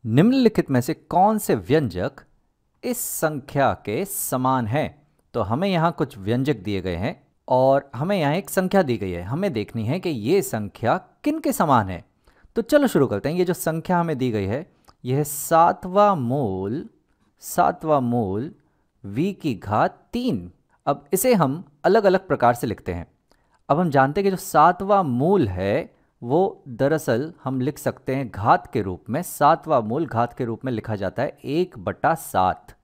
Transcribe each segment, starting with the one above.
निम्नलिखित में से कौन से व्यंजक इस संख्या के समान है? तो हमें यहाँ कुछ व्यंजक दिए गए हैं और हमें यहाँ एक संख्या दी गई है। हमें देखनी है कि ये संख्या किन के समान है। तो चलो शुरू करते हैं। ये जो संख्या हमें दी गई है, यह सातवां मूल v की घात 3। अब इसे हम अलग अलग प्रकार से लिखते हैं। अब हम जानते हैं कि जो सातवां मूल है वो दरअसल हम लिख सकते हैं घात के रूप में। सातवां मूल घात के रूप में लिखा जाता है 1/7।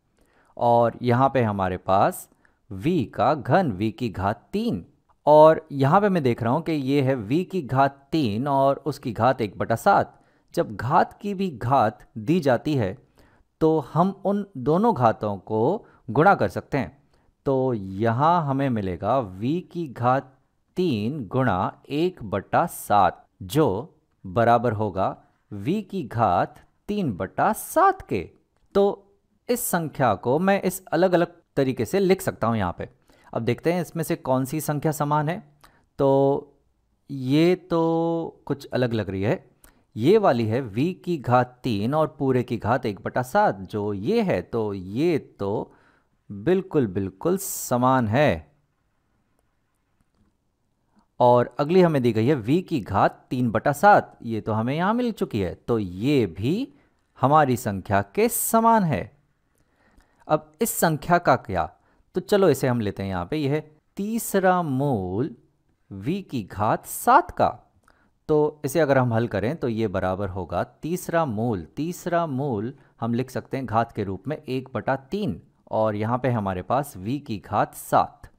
और यहाँ पे हमारे पास v का घन v की घात 3। और यहाँ पे मैं देख रहा हूँ कि ये है v की घात 3 और उसकी घात 1/7। जब घात की भी घात दी जाती है तो हम उन दोनों घातों को गुणा कर सकते हैं। तो यहाँ हमें मिलेगा v की घात 3 गुणा 1/7 जो बराबर होगा v की घात 3/7 के। तो इस संख्या को मैं इस अलग अलग तरीके से लिख सकता हूँ यहाँ पे। अब देखते हैं इसमें से कौन सी संख्या समान है। तो ये तो कुछ अलग लग रही है। ये वाली है v की घात 3 और पूरे की घात 1/7 जो ये है, तो ये तो बिल्कुल समान है। और अगली हमें दी गई है v की घात 3/7, ये तो हमें यहाँ मिल चुकी है, तो ये भी हमारी संख्या के समान है। अब इस संख्या का क्या? तो चलो इसे हम लेते हैं यहाँ पे। यह है तीसरा मूल v की घात 7 का। तो इसे अगर हम हल करें तो ये बराबर होगा तीसरा मूल हम लिख सकते हैं घात के रूप में 1/3 और यहाँ पे हमारे पास v की घात 7।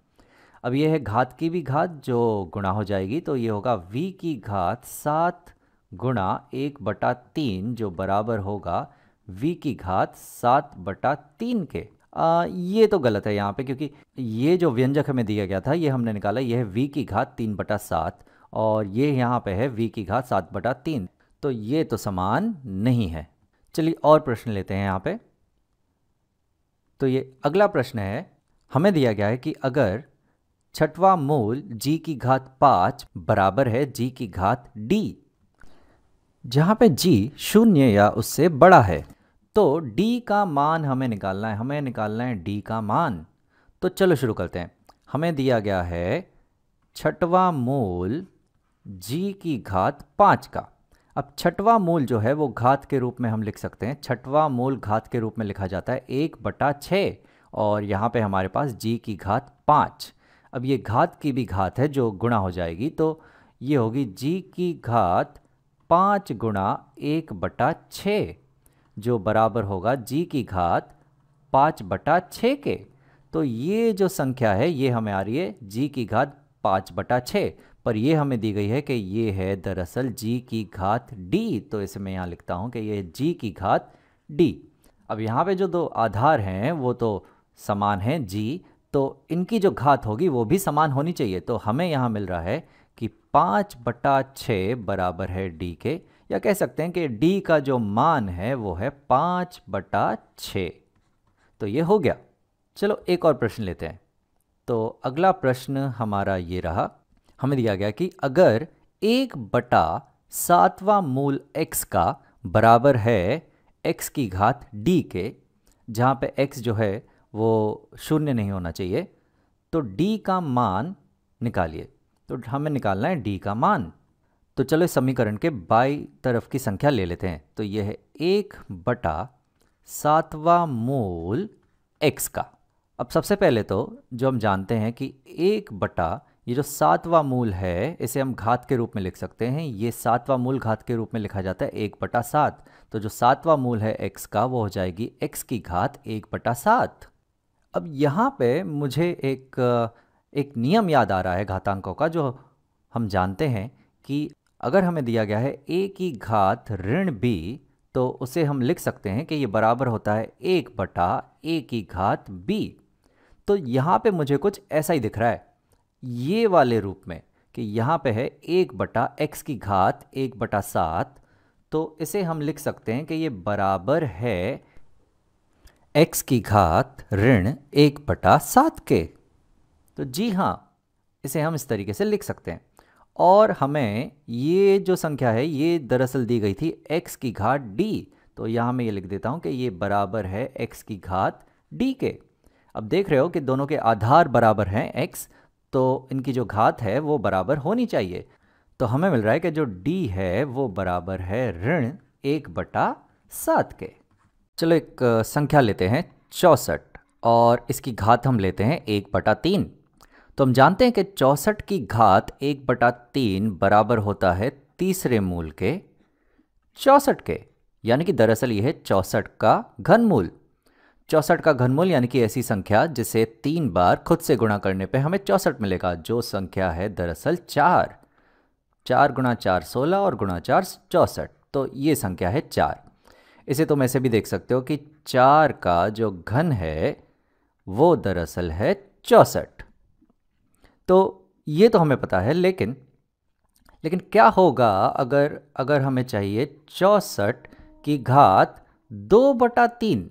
अब ये है घात की भी घात जो गुणा हो जाएगी, तो ये होगा v की घात 7 गुणा 1/3 जो बराबर होगा v की घात 7/3 के। ये तो गलत है यहाँ पे, क्योंकि ये जो व्यंजक हमें दिया गया था ये हमने निकाला, ये है v की घात 3/7 और ये यहाँ पे है v की घात 7/3, तो ये तो समान नहीं है। चलिए और प्रश्न लेते हैं यहाँ पे। तो ये अगला प्रश्न है, हमें दिया गया है कि अगर छठवां मूल g की घात 5 बराबर है g की घात d, जहाँ पे g 0 या उससे बड़ा है, तो d का मान हमें निकालना है d का मान। तो चलो शुरू करते हैं। हमें दिया गया है छठवां मूल g की घात 5 का। अब छठवां मूल जो है वो घात के रूप में हम लिख सकते हैं। छठवां मूल घात के रूप में लिखा जाता है 1/6 और यहाँ पे हमारे पास g की घात 5। अब ये घात की भी घात है जो गुणा हो जाएगी, तो ये होगी g की घात 5 गुणा 1/6 जो बराबर होगा g की घात 5/6 के। तो ये जो संख्या है ये हमें आ रही है g की घात 5/6, पर ये हमें दी गई है कि ये है दरअसल g की घात d। तो इसे मैं यहाँ लिखता हूँ कि ये g की घात d। अब यहाँ पे जो दो आधार हैं वो तो समान हैं g, तो इनकी जो घात होगी वो भी समान होनी चाहिए। तो हमें यहाँ मिल रहा है कि 5/6 बराबर है d के, या कह सकते हैं कि d का जो मान है वो है 5/6। तो ये हो गया। चलो एक और प्रश्न लेते हैं। तो अगला प्रश्न हमारा ये रहा। हमें दिया गया कि अगर 1/7वां मूल x का बराबर है x की घात d के, जहाँ पे x जो है वो 0 नहीं होना चाहिए, तो d का मान निकालिए। तो हमें निकालना है d का मान। तो चलो इस समीकरण के बाईं तरफ की संख्या ले लेते हैं। तो यह है 1/7वां मूल x का। अब सबसे पहले तो जो हम जानते हैं कि ये जो 7वां मूल है इसे हम घात के रूप में लिख सकते हैं। ये 7वां मूल घात के रूप में लिखा जाता है 1/7। तो जो 7वां मूल है x का वो हो जाएगी x की घात 1/7। अब यहाँ पे मुझे एक नियम याद आ रहा है घातांकों का, जो हम जानते हैं कि अगर हमें दिया गया है a की घात ऋण b, तो उसे हम लिख सकते हैं कि ये बराबर होता है 1/a की घात b। तो यहाँ पे मुझे कुछ ऐसा ही दिख रहा है ये वाले रूप में, कि यहाँ पे है 1/x की घात 1/7, तो इसे हम लिख सकते हैं कि ये बराबर है x की घात ऋण 1/7 के। तो जी हाँ, इसे हम इस तरीके से लिख सकते हैं। और हमें ये जो संख्या है ये दरअसल दी गई थी x की घात d, तो यहाँ मैं ये लिख देता हूँ कि ये बराबर है x की घात d के। अब देख रहे हो कि दोनों के आधार बराबर हैं x, तो इनकी जो घात है वो बराबर होनी चाहिए। तो हमें मिल रहा है कि जो d है वो बराबर है ऋण 1/7 के। चलो एक संख्या लेते हैं 64 और इसकी घात हम लेते हैं 1/3। तो हम जानते हैं कि 64 की घात 1/3 बराबर होता है तीसरे मूल के 64 के, यानी कि दरअसल ये है 64 का घनमूल। 64 का घनमूल यानी कि ऐसी संख्या जिसे 3 बार खुद से गुणा करने पे हमें 64 मिलेगा, जो संख्या है दरअसल 4। 4 गुणा 4 16 और गुणा 4 64, तो ये संख्या है 4। इसे तुम ऐसे भी देख सकते हो कि 4 का जो घन है वो दरअसल है 64। तो ये तो हमें पता है, लेकिन क्या होगा अगर हमें चाहिए 64 की घात 2/3,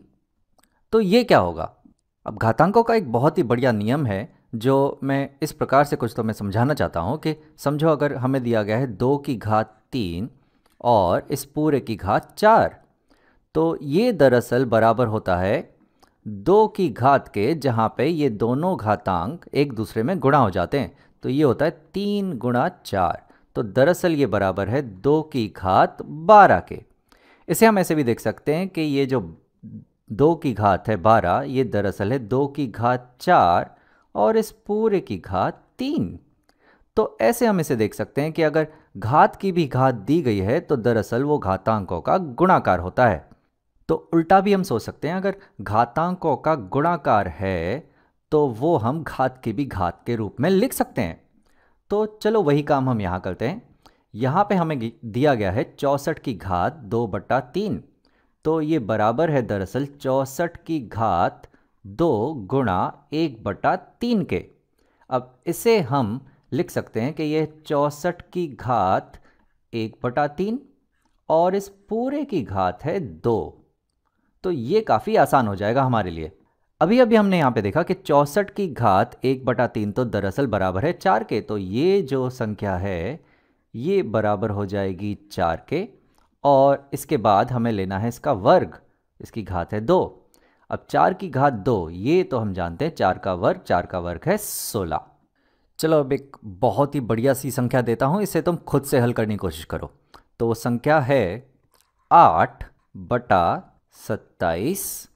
तो ये क्या होगा? अब घातांकों का एक बहुत ही बढ़िया नियम है जो मैं इस प्रकार से कुछ तो मैं समझाना चाहता हूँ कि समझो अगर हमें दिया गया है 2 की घात 3 और इस पूरे की घात 4, तो ये दरअसल बराबर होता है 2 की घात के, जहाँ पे ये दोनों घातांक एक दूसरे में गुणा हो जाते हैं, तो ये होता है 3 गुणा 4। तो दरअसल ये बराबर है 2 की घात 12 के। इसे हम ऐसे भी देख सकते हैं कि ये जो 2 की घात है 12, ये दरअसल है 2 की घात 4 और इस पूरे की घात 3। तो ऐसे हम इसे देख सकते हैं कि अगर घात की भी घात दी गई है तो दरअसल वो घातांकों का गुणाकार होता है। तो उल्टा भी हम सोच सकते हैं, अगर घातांकों का गुणाकार है तो वो हम घात की भी घात के रूप में लिख सकते हैं। तो चलो वही काम हम यहाँ करते हैं। यहाँ पे हमें दिया गया है 64 की घात 2/3, तो ये बराबर है दरअसल 64 की घात 2 गुणा 1/3 के। अब इसे हम लिख सकते हैं कि ये 64 की घात 1/3 और इस पूरे की घात है 2। तो ये काफ़ी आसान हो जाएगा हमारे लिए। अभी अभी हमने यहाँ पे देखा कि 64 की घात 1/3 तो दरअसल बराबर है 4 के, तो ये जो संख्या है ये बराबर हो जाएगी 4 के, और इसके बाद हमें लेना है इसका वर्ग, इसकी घात है 2। अब 4 की घात 2, ये तो हम जानते हैं 4 का वर्ग है 16। चलो अब एक बहुत ही बढ़िया सी संख्या देता हूँ, इसे तुम खुद से हल करने की कोशिश करो। तो वो संख्या है 8/27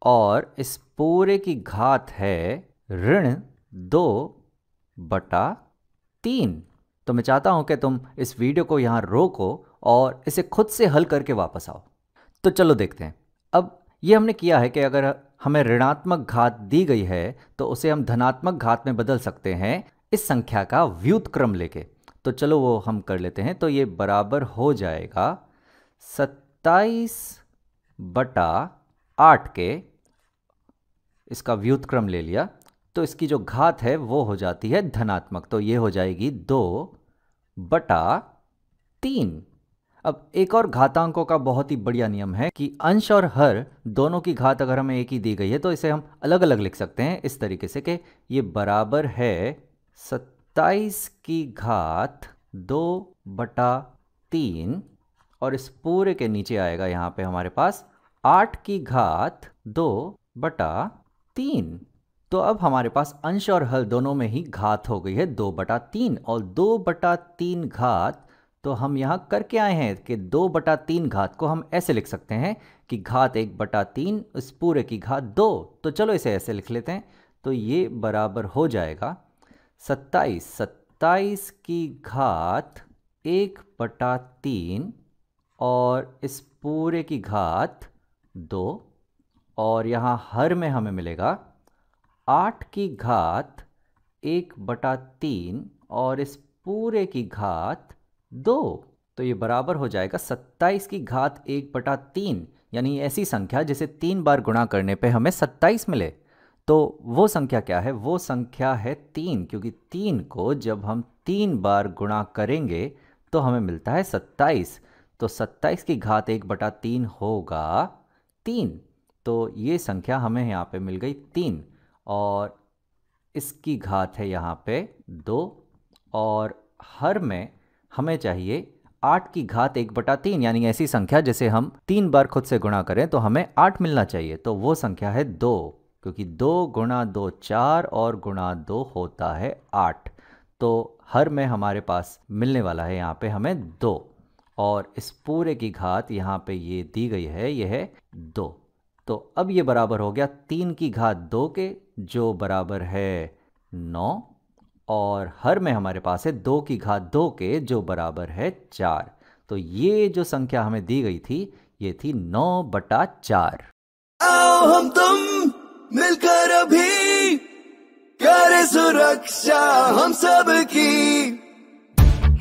और इस पूरे की घात है ऋण 2/3। तो मैं चाहता हूं कि तुम इस वीडियो को यहाँ रोको और इसे खुद से हल करके वापस आओ। तो चलो देखते हैं। अब ये हमने किया है कि अगर हमें ऋणात्मक घात दी गई है तो उसे हम धनात्मक घात में बदल सकते हैं इस संख्या का व्युत्क्रम लेके। तो चलो वो हम कर लेते हैं। तो ये बराबर हो जाएगा 27/8 के, इसका व्युत्क्रम ले लिया तो इसकी जो घात है वो हो जाती है धनात्मक, तो ये हो जाएगी 2/3। अब एक और घातांकों का बहुत ही बढ़िया नियम है कि अंश और हर दोनों की घात अगर हमें एक ही दी गई है तो इसे हम अलग अलग लिख सकते हैं इस तरीके से कि ये बराबर है 27 की घात 2/3 और इस पूरे के नीचे आएगा यहाँ पे हमारे पास 8 की घात 2/3। तो अब हमारे पास अंश और हल दोनों में ही घात हो गई है 2/3, और 2/3 घात तो हम यहाँ करके आए हैं कि 2/3 घात को हम ऐसे लिख सकते हैं कि घात 1/3 इस पूरे की घात 2। तो चलो इसे ऐसे लिख लेते हैं। तो ये बराबर हो जाएगा 27 की घात 1/3 और इस पूरे की घात 2, और यहाँ हर में हमें मिलेगा 8 की घात 1/3 और इस पूरे की घात 2। तो ये बराबर हो जाएगा 27 की घात 1/3, यानी ऐसी संख्या जिसे 3 बार गुणा करने पे हमें 27 मिले। तो वो संख्या क्या है? वो संख्या है 3, क्योंकि 3 को जब हम 3 बार गुणा करेंगे तो हमें मिलता है 27। तो 27 की घात 1/3 होगा 3। तो ये संख्या हमें यहाँ पे मिल गई 3, और इसकी घात है यहाँ पे 2, और हर में हमें चाहिए 8 की घात 1/3 यानी ऐसी संख्या जिसे हम 3 बार खुद से गुणा करें तो हमें 8 मिलना चाहिए, तो वो संख्या है 2, क्योंकि 2 गुणा 2 4 और गुणा 2 होता है 8। तो हर में हमारे पास मिलने वाला है यहाँ पे हमें 2, और इस पूरे की घात यहाँ पे ये दी गई है, ये है 2। तो अब ये बराबर हो गया 3 की घात 2 के, जो बराबर है 9, और हर में हमारे पास है 2 की घात 2 के, जो बराबर है 4। तो ये जो संख्या हमें दी गई थी ये थी 9/4। आओ हम तुम मिलकर अभी करें सुरक्षा हम सब की,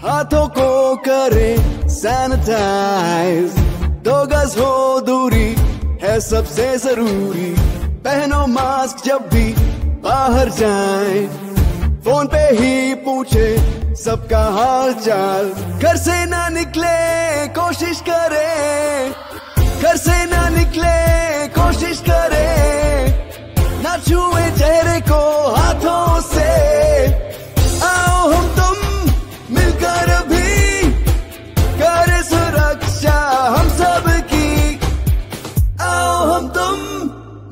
हाथों को करें सैनिटाइज, 2 गज हो दूरी है सबसे जरूरी, पहनो मास्क जब भी बाहर जाएं, फोन पे ही पूछे सबका हाल चाल, घर से ना निकले कोशिश करें, घर से ना निकले कोशिश करें, ना छुए चेहरे को हाथों से, आओ हम तुम मिलकर भी करें सुरक्षा हम सब की, आओ हम तुम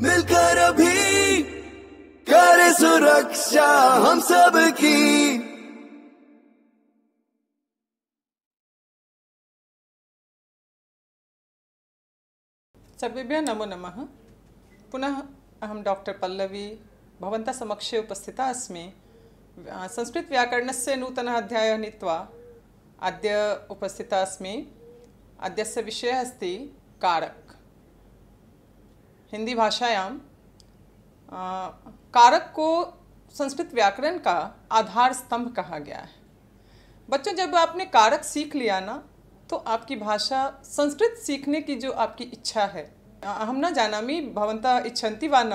मिलकर अभी करें सुरक्षा हम सब की। सर्वेभ्यः नमो नमः। पुनः अहं डॉक्टर पल्लवी भवन्तः समक्षे उपस्थिता अस्मि। संस्कृतव्याकरणस्य नूतनः अध्यायः नीत्वा अद्य उपस्थिता अस्मि। अद्यस्य विषयः अस्ति कारक। हिंदी भाषायां कारक को संस्कृत व्याकरण का आधार स्तंभ कहा गया है। बच्चों, जब आपने कारक सीख लिया ना, तो आपकी भाषा संस्कृत सीखने की जो आपकी इच्छा है, हम न जानामि भवन्तः इच्छन्ति वा न,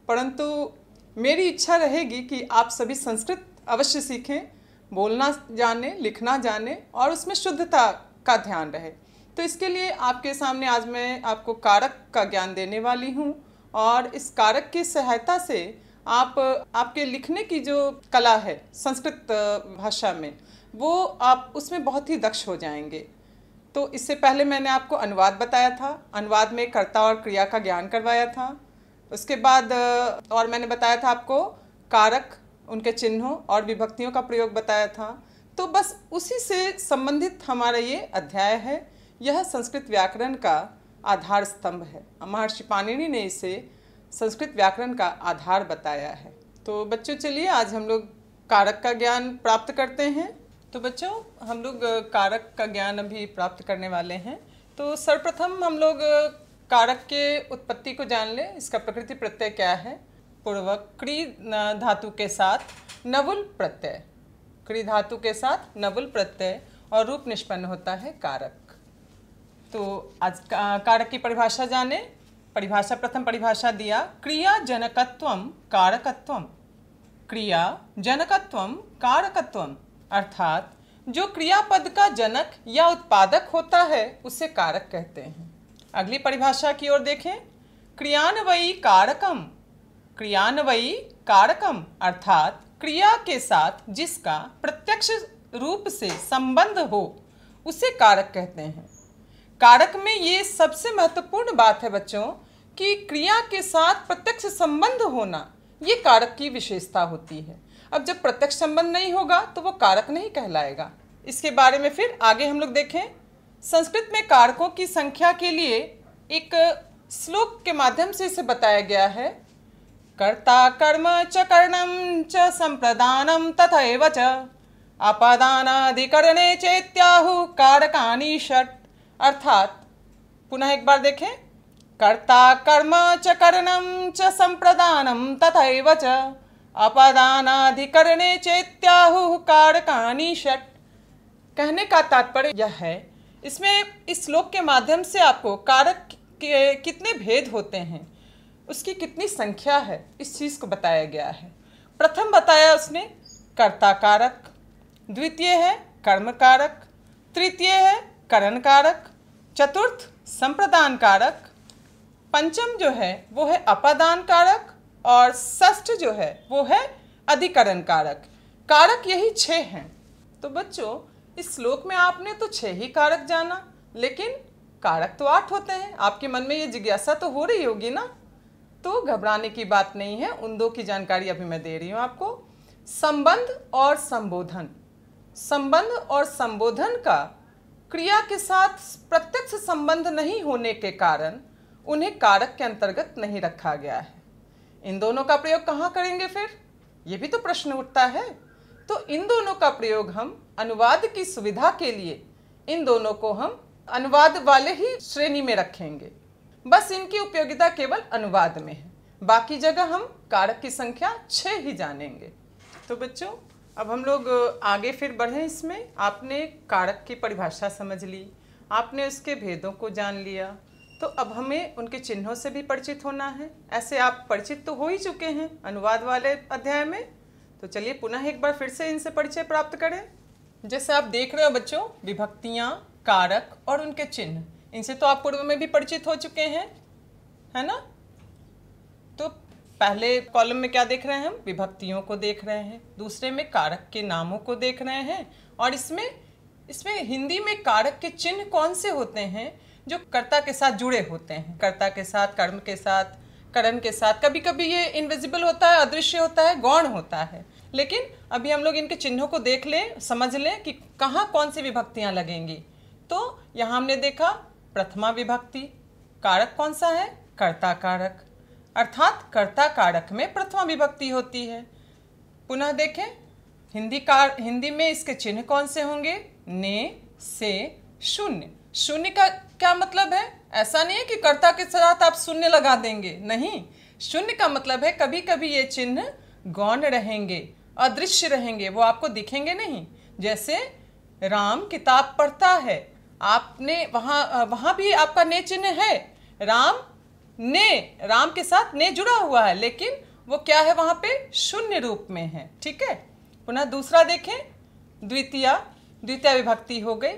परंतु मेरी इच्छा रहेगी कि आप सभी संस्कृत अवश्य सीखें, बोलना जाने, लिखना जाने और उसमें शुद्धता का ध्यान रहे। तो इसके लिए आपके सामने आज मैं आपको कारक का ज्ञान देने वाली हूँ, और इस कारक की सहायता से आप आपके लिखने की जो कला है संस्कृत भाषा में, वो आप उसमें बहुत ही दक्ष हो जाएंगे। तो इससे पहले मैंने आपको अनुवाद बताया था, अनुवाद में कर्ता और क्रिया का ज्ञान करवाया था। उसके बाद और मैंने बताया था आपको कारक, उनके चिन्हों और विभक्तियों का प्रयोग बताया था। तो बस उसी से संबंधित हमारा ये अध्याय है। यह संस्कृत व्याकरण का आधार स्तंभ है। महर्षि पाणिनि ने इसे संस्कृत व्याकरण का आधार बताया है। तो बच्चों, चलिए आज हम लोग कारक का ज्ञान प्राप्त करते हैं। तो बच्चों, हम लोग कारक का ज्ञान अभी प्राप्त करने वाले हैं। तो सर्वप्रथम हम लोग कारक के उत्पत्ति को जान लें। इसका प्रकृति प्रत्यय क्या है। पूर्वक क्री धातु के साथ नवुल प्रत्यय, क्री धातु के साथ नवुल प्रत्यय और रूप निष्पन्न होता है कारक। तो आज कारक की परिभाषा जाने। परिभाषा, प्रथम परिभाषा दिया, क्रिया जनकत्वम कारकत्वम। क्रिया जनकत्वम कारकत्वम, अर्थात जो क्रियापद का जनक या उत्पादक होता है उसे कारक कहते हैं। अगली परिभाषा की ओर देखें। क्रियान्वयी कारकम। क्रियान्वयी कारकम अर्थात क्रिया के साथ जिसका प्रत्यक्ष रूप से संबंध हो उसे कारक कहते हैं। कारक में ये सबसे महत्वपूर्ण बात है बच्चों कि क्रिया के साथ प्रत्यक्ष संबंध होना, ये कारक की विशेषता होती है। अब जब प्रत्यक्ष संबंध नहीं होगा तो वो कारक नहीं कहलाएगा। इसके बारे में फिर आगे हम लोग देखें। संस्कृत में कारकों की संख्या के लिए एक श्लोक के माध्यम से इसे बताया गया है। कर्ता कर्म च करणम च संप्रदानम तथैव च अपदानाधिकरणे चेत्याहु कारकानि षट्। अर्थात पुनः एक बार देखें। कर्ता कर्म च करणम च संप्रदानम तथैव च अपदानाधिकरणे चेत्याहु कारकानि षट्। कहने का तात्पर्य यह है, इसमें इस श्लोक के माध्यम से आपको कारक के कितने भेद होते हैं, उसकी कितनी संख्या है, इस चीज़ को बताया गया है। प्रथम बताया उसने कर्ता कारक, द्वितीय है कर्म कारक, तृतीय है करण कारक, चतुर्थ संप्रदान कारक, पंचम जो है वो है अपादान कारक, और षष्ठ जो है वो है अधिकरण कारक। कारक यही 6 हैं। तो बच्चों, इस श्लोक में आपने तो 6 ही कारक जाना, लेकिन कारक तो 8 होते हैं। आपके मन में ये जिज्ञासा तो हो रही होगी ना, तो घबराने की बात नहीं है, उन 2 की जानकारी अभी मैं दे रही हूँ आपको। संबंध और संबोधन। संबंध और संबोधन का क्रिया के साथ प्रत्यक्ष संबंध नहीं होने के कारण उन्हें कारक के अंतर्गत नहीं रखा गया है। इन दोनों का प्रयोग कहाँ करेंगे फिर, ये भी तो प्रश्न उठता है। तो इन दोनों का प्रयोग हम अनुवाद की सुविधा के लिए इन दोनों को हम अनुवाद वाले ही श्रेणी में रखेंगे। बस इनकी उपयोगिता केवल अनुवाद में है, बाकी जगह हम कारक की संख्या 6 ही जानेंगे। तो बच्चों अब हम लोग आगे फिर बढ़ें। इसमें आपने कारक की परिभाषा समझ ली, आपने उसके भेदों को जान लिया, तो अब हमें उनके चिन्हों से भी परिचित होना है। ऐसे आप परिचित तो हो ही चुके हैं अनुवाद वाले अध्याय में, तो चलिए पुनः एक बार फिर से इनसे परिचय प्राप्त करें। जैसे आप देख रहे हो बच्चों, विभक्तियाँ, कारक और उनके चिन्ह, इनसे तो आप पूर्व में भी परिचित हो चुके हैं, है ना। तो पहले कॉलम में क्या देख रहे हैं हम, विभक्तियों को देख रहे हैं, दूसरे में कारक के नामों को देख रहे हैं, और इसमें हिंदी में कारक के चिन्ह कौन से होते हैं जो कर्ता के साथ जुड़े होते हैं, कर्ता के साथ, कर्म के साथ, करण के साथ। कभी कभी ये इनविजिबल होता है, अदृश्य होता है, गौण होता है, लेकिन अभी हम लोग इनके चिन्हों को देख लें, समझ लें कि कहाँ कौन सी विभक्तियाँ लगेंगी। तो यहाँ हमने देखा प्रथमा विभक्ति, कारक कौन सा है, कर्ता कारक, अर्थात कर्ता कारक में प्रथमा विभक्ति होती है। पुनः देखें हिंदी में इसके चिन्ह कौन से होंगे, ने, से, शून्य। शून्य का क्या मतलब है, ऐसा नहीं है कि कर्ता के साथ आप शून्य लगा देंगे, नहीं। शून्य का मतलब है कभी कभी ये चिन्ह गौण रहेंगे, अदृश्य रहेंगे, वो आपको दिखेंगे नहीं। जैसे राम किताब पढ़ता है, आपने वहाँ भी आपका ने चिन्ह है, राम के साथ ने जुड़ा हुआ है, लेकिन वो क्या है, वहाँ पे शून्य रूप में है, ठीक है। पुनः दूसरा देखें, द्वितीय विभक्ति हो गई,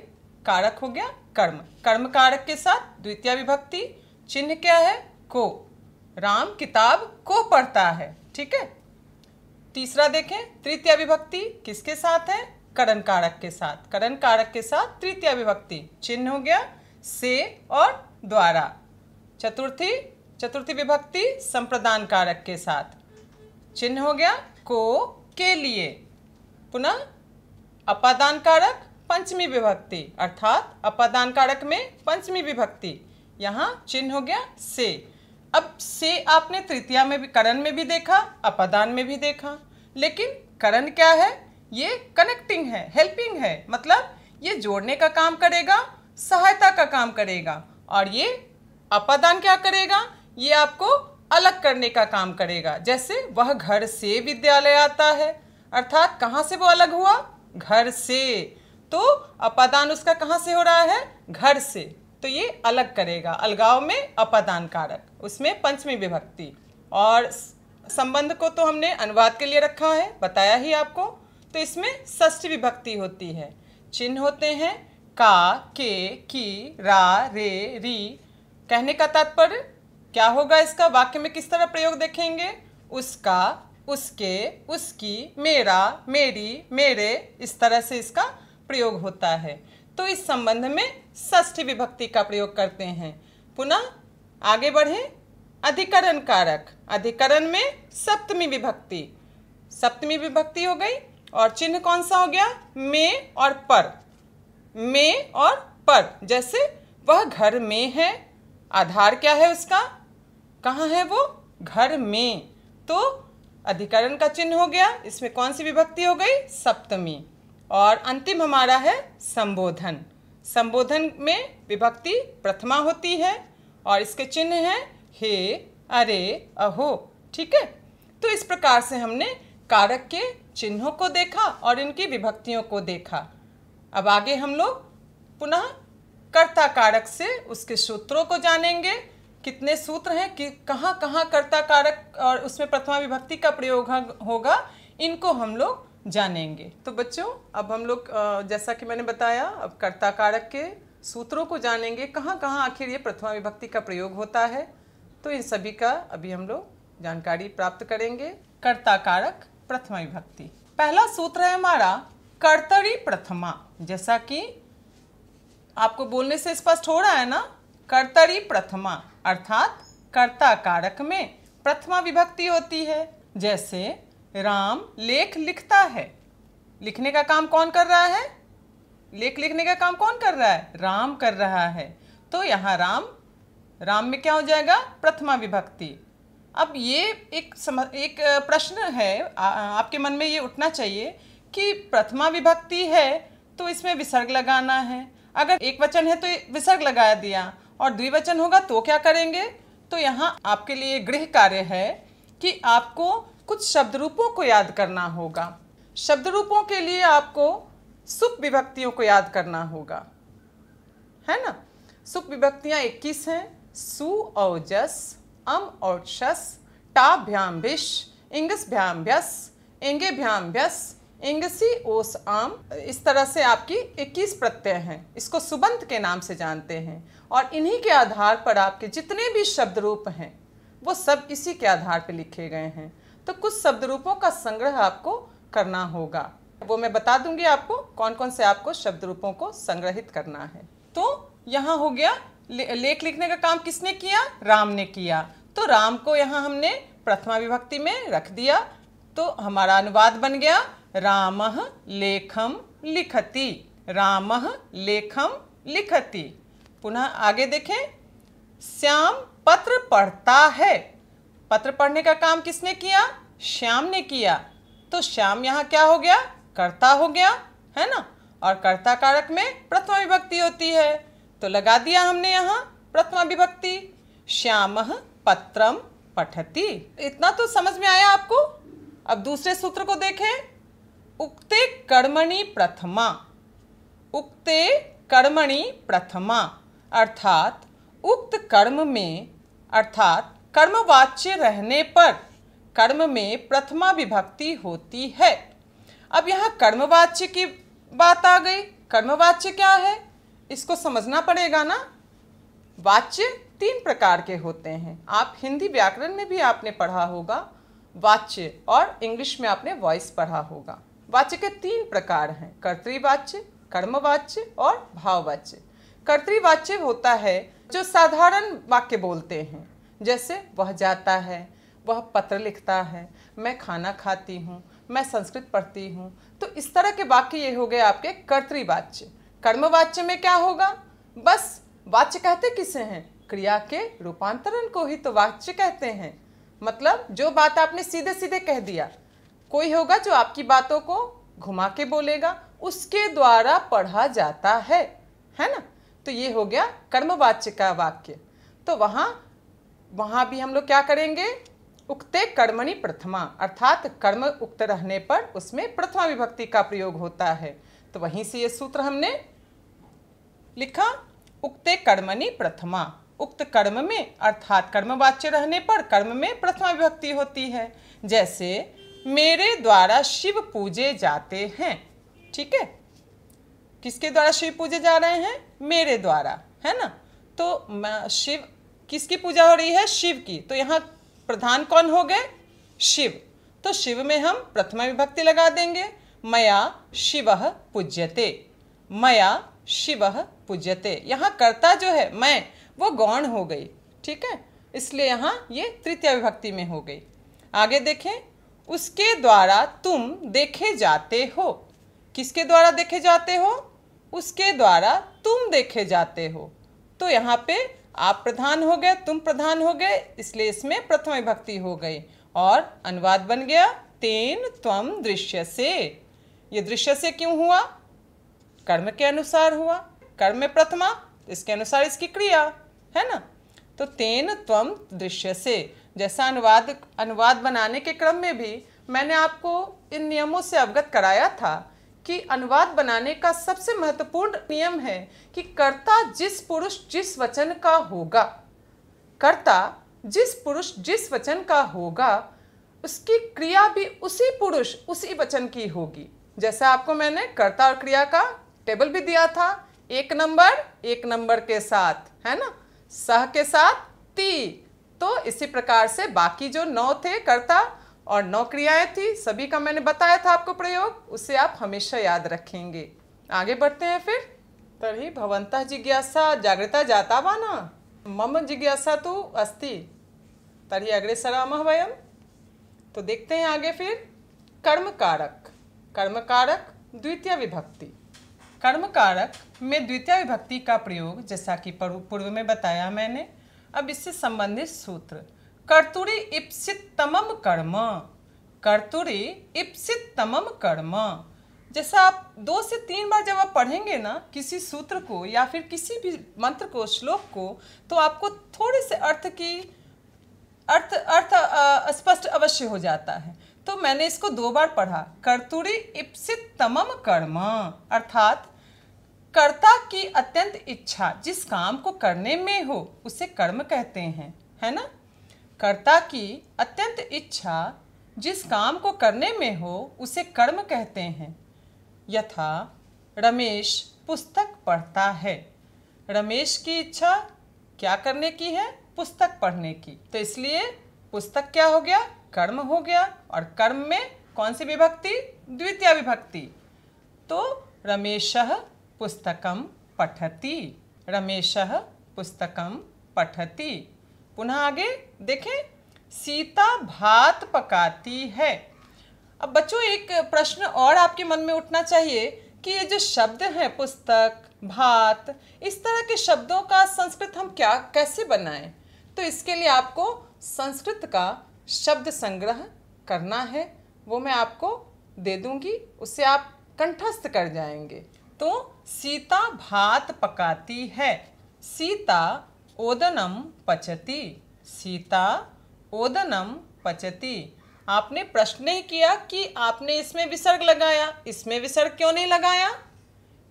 कारक हो गया कर्म, कर्म कारक के साथ द्वितीय विभक्ति, चिन्ह क्या है, को, राम किताब को पढ़ता है, ठीक है। तीसरा देखें, तृतीय विभक्ति किसके साथ है, करण कारक के साथ, करण कारक के साथ तृतीय विभक्ति, चिन्ह हो गया से और द्वारा। चतुर्थी विभक्ति संप्रदान कारक के साथ, चिन्ह हो गया को, के लिए। पुनः अपादान कारक पंचमी विभक्ति, अर्थात अपादान कारक में पंचमी विभक्ति, यहाँ चिन्ह हो गया से। अब से आपने तृतीया में भी, करण में भी देखा, अपादान में भी देखा, लेकिन करण क्या है, ये कनेक्टिंग है, हेल्पिंग है, मतलब ये जोड़ने का काम करेगा, सहायता का काम करेगा। और ये अपादान क्या करेगा, ये आपको अलग करने का काम करेगा। जैसे वह घर से विद्यालय आता है, अर्थात कहाँ से वो अलग हुआ, घर से, तो अपादान उसका कहाँ से हो रहा है, घर से, तो ये अलग करेगा, अलगाव में अपादान कारक, उसमें पंचमी विभक्ति। और संबंध को तो हमने अनुवाद के लिए रखा है, बताया ही आपको, तो इसमें षष्ठी विभक्ति होती है, चिन्ह होते हैं का, के, की, रा, रे, री। कहने का तात्पर्य क्या होगा, इसका वाक्य में किस तरह प्रयोग देखेंगे, उसका, उसके, उसकी, मेरा, मेरी, मेरे, इस तरह से इसका प्रयोग होता है। तो इस संबंध में षष्ठी विभक्ति का प्रयोग करते हैं। पुनः आगे बढ़ें, अधिकरण कारक, अधिकरण में सप्तमी विभक्ति हो गई, और चिन्ह कौन सा हो गया, में और पर, में और पर। जैसे वह घर में है, आधार क्या है उसका, कहाँ है वो, घर में, तो अधिकरण का चिन्ह हो गया, इसमें कौन सी विभक्ति हो गई, सप्तमी। और अंतिम हमारा है संबोधन, संबोधन में विभक्ति प्रथमा होती है, और इसके चिन्ह हैं हे, अरे, अहो, ठीक है। तो इस प्रकार से हमने कारक के चिन्हों को देखा और इनकी विभक्तियों को देखा। अब आगे हम लोग पुनः कर्ता कारक से उसके सूत्रों को जानेंगे, कितने सूत्र हैं, कि कहाँ कहाँ कर्ता कारक और उसमें प्रथमा विभक्ति का प्रयोग होगा, इनको हम लोग जानेंगे। तो बच्चों अब हम लोग जैसा कि मैंने बताया, अब कर्ता कारक के सूत्रों को जानेंगे, कहाँ कहाँ आखिर ये प्रथमा विभक्ति का प्रयोग होता है, तो इन सभी का अभी हम लोग जानकारी प्राप्त करेंगे। कर्ता कारक प्रथमा विभक्ति, पहला सूत्र है हमारा कर्तरी प्रथमा, जैसा कि आपको बोलने से स्पष्ट हो रहा है ना, कर्तरी प्रथमा अर्थात कर्ता कारक में प्रथमा विभक्ति होती है। जैसे राम लेख लिखता है, लिखने का काम कौन कर रहा है? लेख लिखने का काम कौन कर रहा है? राम कर रहा है। तो यहाँ राम, राम में क्या हो जाएगा? प्रथमा विभक्ति। अब ये एक प्रश्न है आपके मन में ये उठना चाहिए कि प्रथमा विभक्ति है तो इसमें विसर्ग लगाना है। अगर एक वचन है तो विसर्ग लगा दिया, और द्विवचन होगा तो क्या करेंगे? तो यहाँ आपके लिए गृह कार्य है कि आपको कुछ शब्द रूपों को याद करना होगा। शब्द रूपों के लिए आपको सुप विभक्तियों को याद करना होगा, है ना। सुप विभक्तियाँ 21 हैं। सु और जस, अम और शस, टा भ्याम भिश, इंगस भ्याम भ्यस, इंगे भ्याम भ्यस, इंगसी ओस आम। इस तरह से आपकी 21 प्रत्यय हैं। इसको सुबंत के नाम से जानते हैं, और इन्हीं के आधार पर आपके जितने भी शब्द रूप हैं वो सब इसी के आधार पर लिखे गए हैं। तो कुछ शब्द रूपों का संग्रह आपको करना होगा, वो मैं बता दूंगी आपको कौन कौन से आपको शब्द रूपों को संग्रहित करना है। तो यहाँ हो गया लेख लिखने का काम किसने किया? राम ने किया। तो राम को यहाँ हमने प्रथमा विभक्ति में रख दिया, तो हमारा अनुवाद बन गया रामः लेखम लिखति, रामः लेखम लिखति। पुनः आगे देखें, श्याम पत्र पढ़ता है। पत्र पढ़ने का काम किसने किया? श्याम ने किया। तो श्याम यहाँ क्या हो गया? कर्ता हो गया, है ना। और कर्ता कारक में प्रथमा विभक्ति होती है, तो लगा दिया हमने यहाँ प्रथमा विभक्ति। श्यामः पत्रम पठति। इतना तो समझ में आया आपको। अब दूसरे सूत्र को देखें, उक्ते कर्मणि प्रथमा। उक्ते कर्मणि प्रथमा अर्थात उक्त कर्म में, अर्थात कर्मवाच्य रहने पर कर्म में प्रथमा विभक्ति होती है। अब यहाँ कर्मवाच्य की बात आ गई। कर्मवाच्य क्या है इसको समझना पड़ेगा ना। वाच्य 3 प्रकार के होते हैं। आप हिंदी व्याकरण में भी आपने पढ़ा होगा वाच्य, और इंग्लिश में आपने वॉइस पढ़ा होगा। वाच्य के 3 प्रकार हैं, कर्तृवाच्य, कर्मवाच्य और भाववाच्य। कर्तृवाच्य होता है जो साधारण वाक्य बोलते हैं, जैसे वह जाता है, वह पत्र लिखता है, मैं खाना खाती हूँ, मैं संस्कृत पढ़ती हूँ। तो इस तरह के वाक्य ये हो गए आपके कर्तृवाच्य। कर्मवाच्य में क्या होगा? बस वाच्य कहते किसे हैं? क्रिया के रूपांतरण को ही तो वाच्य कहते हैं। मतलब जो बात आपने सीधे सीधे कह दिया, कोई होगा जो आपकी बातों को घुमा के बोलेगा, उसके द्वारा पढ़ा जाता है ना। तो ये हो गया कर्मवाच्य का वाक्य। तो वहाँ भी हम लोग क्या करेंगे? उक्ते कर्मणि प्रथमा, अर्थात कर्म उक्त रहने पर उसमें प्रथमा विभक्ति का प्रयोग होता है। तो वहीं से ये सूत्र हमने लिखा, उक्ते कर्मणि प्रथमा। उक्त कर्म में अर्थात कर्मवाच्य रहने पर कर्म में प्रथमा विभक्ति होती है। जैसे मेरे द्वारा शिव पूजे जाते हैं। ठीक है, किसके द्वारा शिव पूजे जा रहे हैं? मेरे द्वारा, है ना। तो शिव, किसकी पूजा हो रही है? शिव की। तो यहाँ प्रधान कौन हो गए? शिव। तो शिव में हम प्रथमा विभक्ति लगा देंगे, मया शिवः पूज्यते। मया शिवः पूज्यते। यहाँ कर्ता जो है मैं, वो गौण हो गई। ठीक है, इसलिए यहाँ ये तृतीय विभक्ति में हो गई। आगे देखें, उसके द्वारा तुम देखे जाते हो। किसके द्वारा देखे जाते हो? उसके द्वारा तुम देखे जाते हो। तो यहाँ पे आप प्रधान हो गए, तुम प्रधान हो गए, इसलिए इसमें प्रथम विभक्ति हो गई और अनुवाद बन गया तेन त्वम दृश्यसे। ये दृश्यसे क्यों हुआ? कर्म के अनुसार हुआ। कर्म में प्रथमा, इसके अनुसार इसकी क्रिया, है ना। तो तेन त्वम दृश्यसे। जैसा अनुवाद बनाने के क्रम में भी मैंने आपको इन नियमों से अवगत कराया था कि अनुवाद बनाने का सबसे महत्वपूर्ण नियम है कि कर्ता जिस पुरुष जिस वचन का होगा, कर्ता जिस पुरुष जिस वचन का होगा, उसकी क्रिया भी उसी पुरुष उसी वचन की होगी। जैसा आपको मैंने कर्ता और क्रिया का टेबल भी दिया था, एक नंबर के साथ, है ना, सह के साथ ती। तो इसी प्रकार से बाकी जो 9 थे कर्ता, और 9 क्रियाएं थी, सभी का मैंने बताया था आपको प्रयोग, उसे आप हमेशा याद रखेंगे। आगे बढ़ते हैं फिर। तर्हि भवन्तः जिज्ञासा जागृता जाता वा न? मम जिज्ञासा तो अस्ति। तर्हि अग्रे सरामः वयम। तो देखते हैं आगे फिर। कर्म कारक। कर्म कारक द्वितीय विभक्ति। कर्म कारक में द्वितीय विभक्ति का प्रयोग जैसा कि पूर्व में बताया मैंने। अब इससे संबंधित सूत्र। कर्तुरी इप्सिततमम कर्म। कर्तुरी इप्सिततमम कर्म। जैसा आप 2 से 3 बार जब आप पढ़ेंगे ना किसी सूत्र को या फिर किसी भी मंत्र को, श्लोक को, तो आपको थोड़े से अर्थ स्पष्ट अवश्य हो जाता है। तो मैंने इसको 2 बार पढ़ा। कर्तुरी इप्सिततमम कर्म, अर्थात कर्ता की अत्यंत इच्छा जिस काम को करने में हो उसे कर्म कहते हैं, है ना। कर्ता की अत्यंत इच्छा जिस काम को करने में हो उसे कर्म कहते हैं। यथा रमेश पुस्तक पढ़ता है। रमेश की इच्छा क्या करने की है? पुस्तक पढ़ने की। तो इसलिए पुस्तक क्या हो गया? कर्म हो गया। और कर्म में कौन सी विभक्ति? द्वितीय विभक्ति। तो रमेशः पुस्तकं पठति। रमेशः पुस्तकं पठति। पुनः आगे देखें। सीता भात पकाती है। अब बच्चों एक प्रश्न और आपके मन में उठना चाहिए कि ये जो शब्द हैं पुस्तक, भात, इस तरह के शब्दों का संस्कृत हम कैसे बनाएं? तो इसके लिए आपको संस्कृत का शब्द संग्रह करना है, वो मैं आपको दे दूंगी, उससे आप कंठस्थ कर जाएंगे। तो सीता भात पकाती है। सीता ओदनम पचती। सीता ओदनम पचती। आपने प्रश्न ही किया कि आपने इसमें विसर्ग लगाया, इसमें विसर्ग क्यों नहीं लगाया?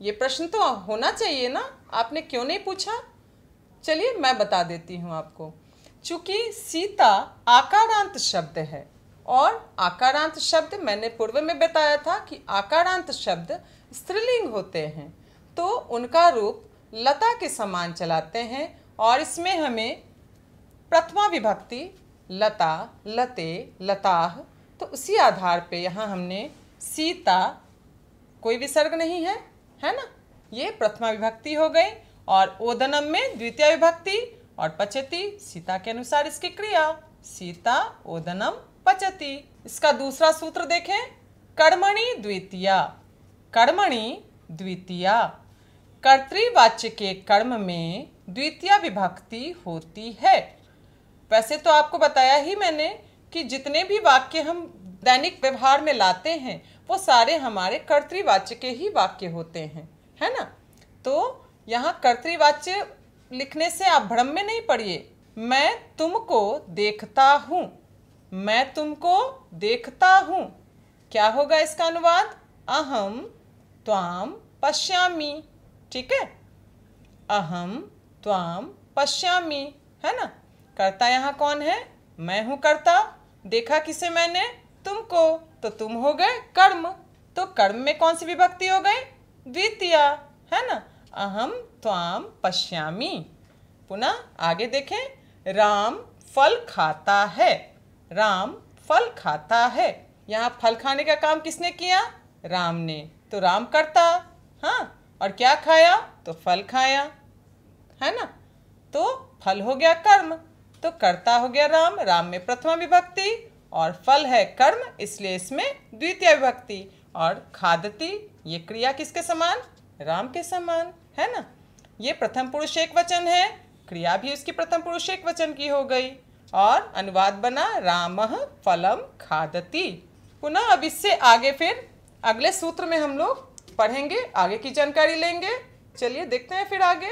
ये प्रश्न तो होना चाहिए ना, आपने क्यों नहीं पूछा? चलिए मैं बता देती हूँ आपको। चूंकि सीता आकारांत शब्द है और आकारांत शब्द मैंने पूर्व में बताया था कि आकारांत शब्द स्त्रीलिंग होते हैं, तो उनका रूप लता के समान चलाते हैं और इसमें हमें प्रथमा विभक्ति लता, लते, लताह, तो उसी आधार पे यहाँ हमने सीता, कोई विसर्ग नहीं है, है ना, ये प्रथमा विभक्ति हो गई। और ओदनम में द्वितीय विभक्ति और पचती सीता के अनुसार इसकी क्रिया। सीता ओदनम पचती। इसका दूसरा सूत्र देखें। कर्मणि द्वितीया। कर्मणि द्वितीया। कर्तृवाच्य के कर्म में द्वितीय विभक्ति होती है। वैसे तो आपको बताया ही मैंने कि जितने भी वाक्य हम दैनिक व्यवहार में लाते हैं वो सारे हमारे कर्तृवाच्य के ही वाक्य होते हैं, है ना। तो यहाँ कर्तृवाच्य लिखने से आप भ्रम में नहीं पड़िए। मैं तुमको देखता हूँ। मैं तुमको देखता हूँ। क्या होगा इसका अनुवाद? अहम त्वाम पश्यामि। ठीक है, अहम त्वाम पश्यामि, है ना। कर्ता यहाँ कौन है? मैं हूँ कर्ता। देखा किसे मैंने? तुमको। तो तुम हो गए कर्म। तो कर्म में कौन सी विभक्ति हो गई? द्वितीय, है ना। अहम त्वाम पश्यामि। पुनः आगे देखें। राम फल खाता है। राम फल खाता है। यहाँ फल खाने का काम किसने किया? राम ने। तो राम कर्ता, हाँ, और क्या खाया? तो फल खाया, है ना। तो फल हो गया कर्म, तो कर्ता हो गया राम। राम में प्रथमा विभक्ति और फल है कर्म, इसलिए इसमें द्वितीय विभक्ति। और खादती, ये क्रिया किसके समान? राम के समान, है ना। ये प्रथम पुरुष एक वचन है, क्रिया भी उसकी प्रथम पुरुष एक वचन की हो गई और अनुवाद बना रामः फलम खादति। पुनः अब इससे आगे फिर अगले सूत्र में हम लोग पढ़ेंगे, आगे की जानकारी लेंगे। चलिए देखते हैं फिर आगे।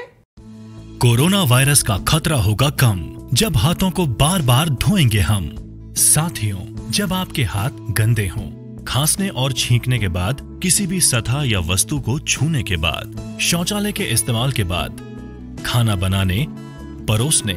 कोरोना वायरस का खतरा होगा कम जब हाथों को बार बार धोएंगे हम। साथियों, जब आपके हाथ गंदे हों, खांसने और छींकने के बाद, किसी भी सतह या वस्तु को छूने के बाद, शौचालय के इस्तेमाल के बाद, खाना बनाने, परोसने,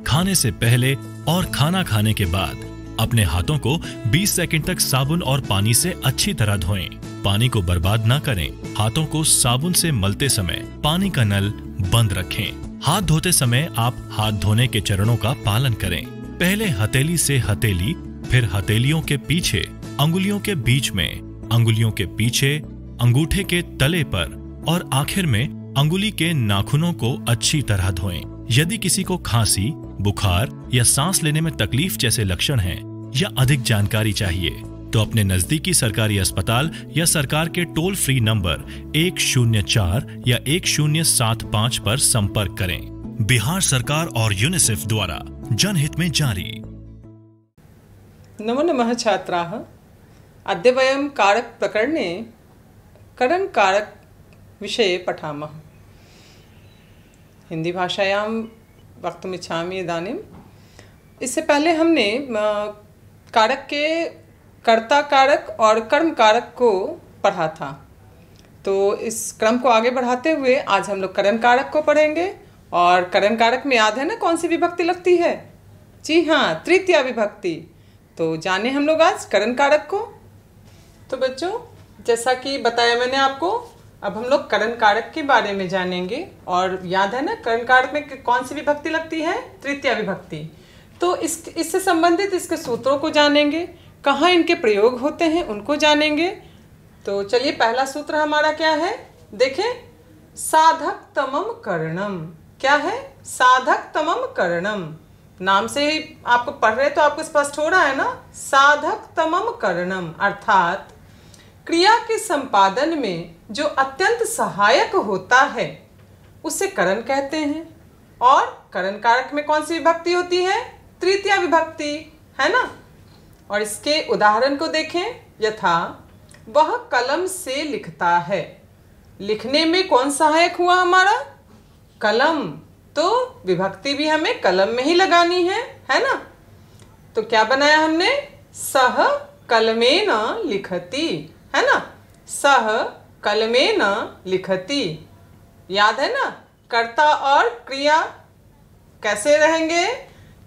खाने से पहले और खाना खाने के बाद अपने हाथों को 20 सेकंड तक साबुन और पानी से अच्छी तरह धोएं। पानी को बर्बाद ना करें। हाथों को साबुन से मलते समय पानी का नल बंद रखें। हाथ धोते समय आप हाथ धोने के चरणों का पालन करें। पहले हथेली से हथेली, फिर हथेलियों के पीछे, अंगुलियों के बीच में, अंगुलियों के पीछे, अंगूठे के तले पर और आखिर में अंगुली के नाखूनों को अच्छी तरह धोएं। यदि किसी को खांसी, बुखार या सांस लेने में तकलीफ जैसे लक्षण हैं या अधिक जानकारी चाहिए तो अपने नजदीकी सरकारी अस्पताल या सरकार के टोल फ्री नंबर 104 या 1075 पर संपर्क करें। बिहार सरकार और यूनिसेफ द्वारा जनहित में जारी। नमो नमः छात्राः। अद्य वयं कारक प्रकरणे करण कारक विषये पठामः। हिंदी भाषायां वक्तुमिच्छामि इदानीम्। इससे पहले हमने कारक के कर्ता कारक और कर्म कारक को पढ़ा था, तो इस क्रम को आगे बढ़ाते हुए आज हम लोग करण कारक को पढ़ेंगे। और करण कारक में याद है ना कौन सी विभक्ति लगती है? जी हाँ, तृतीया विभक्ति। तो जाने हम लोग आज करण कारक को। तो बच्चों, जैसा कि बताया मैंने आपको, अब हम लोग करण कारक के बारे में जानेंगे। और याद है ना करण कारक में कौन सी विभक्ति लगती है? तृतीया विभक्ति। तो इससे संबंधित इसके सूत्रों को जानेंगे, कहाँ इनके प्रयोग होते हैं उनको जानेंगे। तो चलिए, पहला सूत्र हमारा क्या है? देखें, साधक तमम करणम। क्या है? साधक तमम करणम। नाम से ही आपको पढ़ रहे तो आपको स्पष्ट हो रहा है ना। साधक तमम करणम अर्थात क्रिया के संपादन में जो अत्यंत सहायक होता है उसे करण कहते हैं। और करण कारक में कौन सी विभक्ति होती है? तृतीया विभक्ति, है ना। और इसके उदाहरण को देखें। यथा वह कलम से लिखता है। लिखने में कौन सहायक हुआ हमारा? कलम। तो विभक्ति भी हमें कलम में ही लगानी है ना। तो क्या बनाया हमने? सह कलमेन लिखति, है ना। सह कलमेन लिखति। याद है ना, कर्ता और क्रिया कैसे रहेंगे?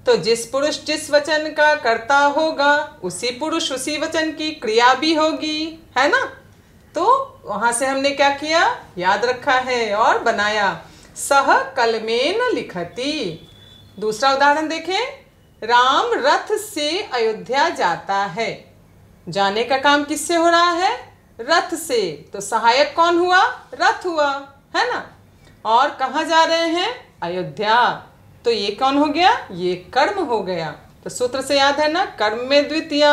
तो जिस पुरुष जिस वचन का कर्ता होगा उसी पुरुष उसी वचन की क्रिया भी होगी, है ना। तो वहां से हमने क्या किया? याद रखा है और बनाया, सह कलमेन लिखति। दूसरा उदाहरण देखें। राम रथ से अयोध्या जाता है। जाने का काम किससे हो रहा है? रथ से। तो सहायक कौन हुआ? रथ हुआ, है ना। और कहाँ जा रहे हैं? अयोध्या। तो ये कौन हो गया? ये कर्म हो गया। तो सूत्र से याद है ना, कर्म में द्वितीया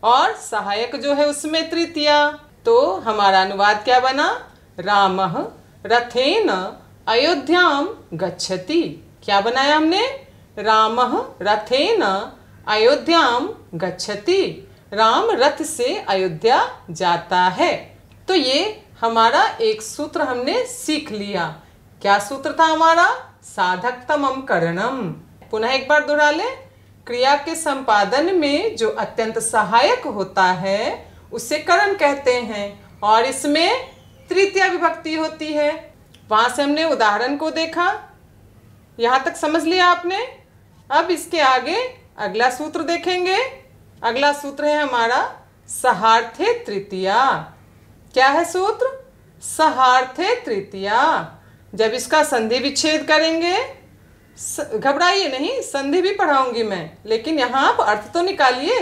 और सहायक जो है उसमें तृतीया। तो हमारा अनुवाद क्या बना? रामः रथेन अयोध्याम गच्छति। क्या बनाया हमने? रामः रथेन अयोध्याम गच्छति। राम रथ से अयोध्या जाता है। तो ये हमारा एक सूत्र हमने सीख लिया। क्या सूत्र था हमारा? साधक तमम करणम। पुनः एक बार दोहरा ले। क्रिया के संपादन में जो अत्यंत सहायक होता है उसे करण कहते हैं और इसमें तृतीया विभक्ति होती है। वहां से हमने उदाहरण को देखा। यहां तक समझ लिया आपने। अब इसके आगे अगला सूत्र देखेंगे। अगला सूत्र है हमारा सहार्थे तृतीया। क्या है सूत्र? सहार्थे तृतीया। जब इसका संधि विच्छेद करेंगे, घबराइए नहीं, संधि भी पढ़ाऊंगी मैं, लेकिन यहाँ आप अर्थ तो निकालिए।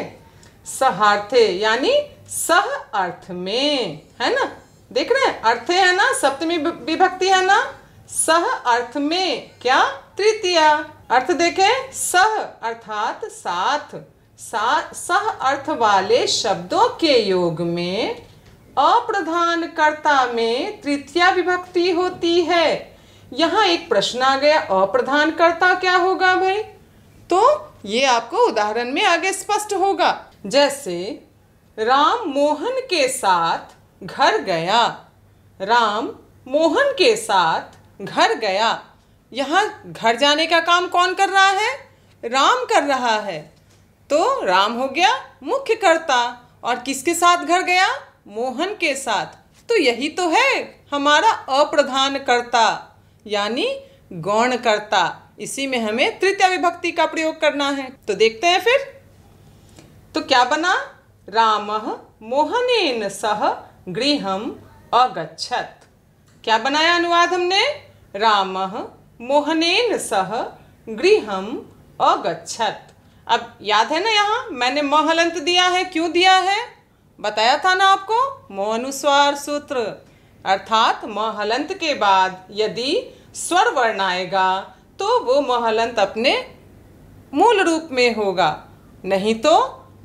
सहार्थे यानी सह अर्थ में, है ना। देख रहे हैं, अर्थे है ना, सप्तमी विभक्ति है ना। सह अर्थ में क्या? तृतीया। अर्थ देखें, सह अर्थात साथ। सह अर्थ वाले शब्दों के योग में अप्रधान कर्ता में तृतीया विभक्ति होती है। यहाँ एक प्रश्न आ गया, अप्रधान कर्ता क्या होगा भाई? तो ये आपको उदाहरण में आगे स्पष्ट होगा। जैसे राम मोहन के साथ घर गया। राम मोहन के साथ घर गया। यहाँ घर जाने का काम कौन कर रहा है? राम कर रहा है। तो राम हो गया मुख्य कर्ता और किसके साथ घर गया? मोहन के साथ। तो यही तो है हमारा अप्रधान कर्ता यानी गौण कर्ता। इसी में हमें तृतीया विभक्ति का प्रयोग करना है। तो देखते हैं फिर। तो क्या बना? रामः मोहनेन सह गृहम अगच्छत। क्या बनाया अनुवाद हमने? रामः मोहनेन सह गृहम अगच्छत। अब याद है ना, यहाँ मैंने म हलंत दिया है, क्यों दिया है बताया था ना आपको, म अनुस्वार सूत्र, अर्थात म हलंत के बाद यदि स्वर वर्ण आएगा तो वो म हलंत अपने मूल रूप में होगा, नहीं तो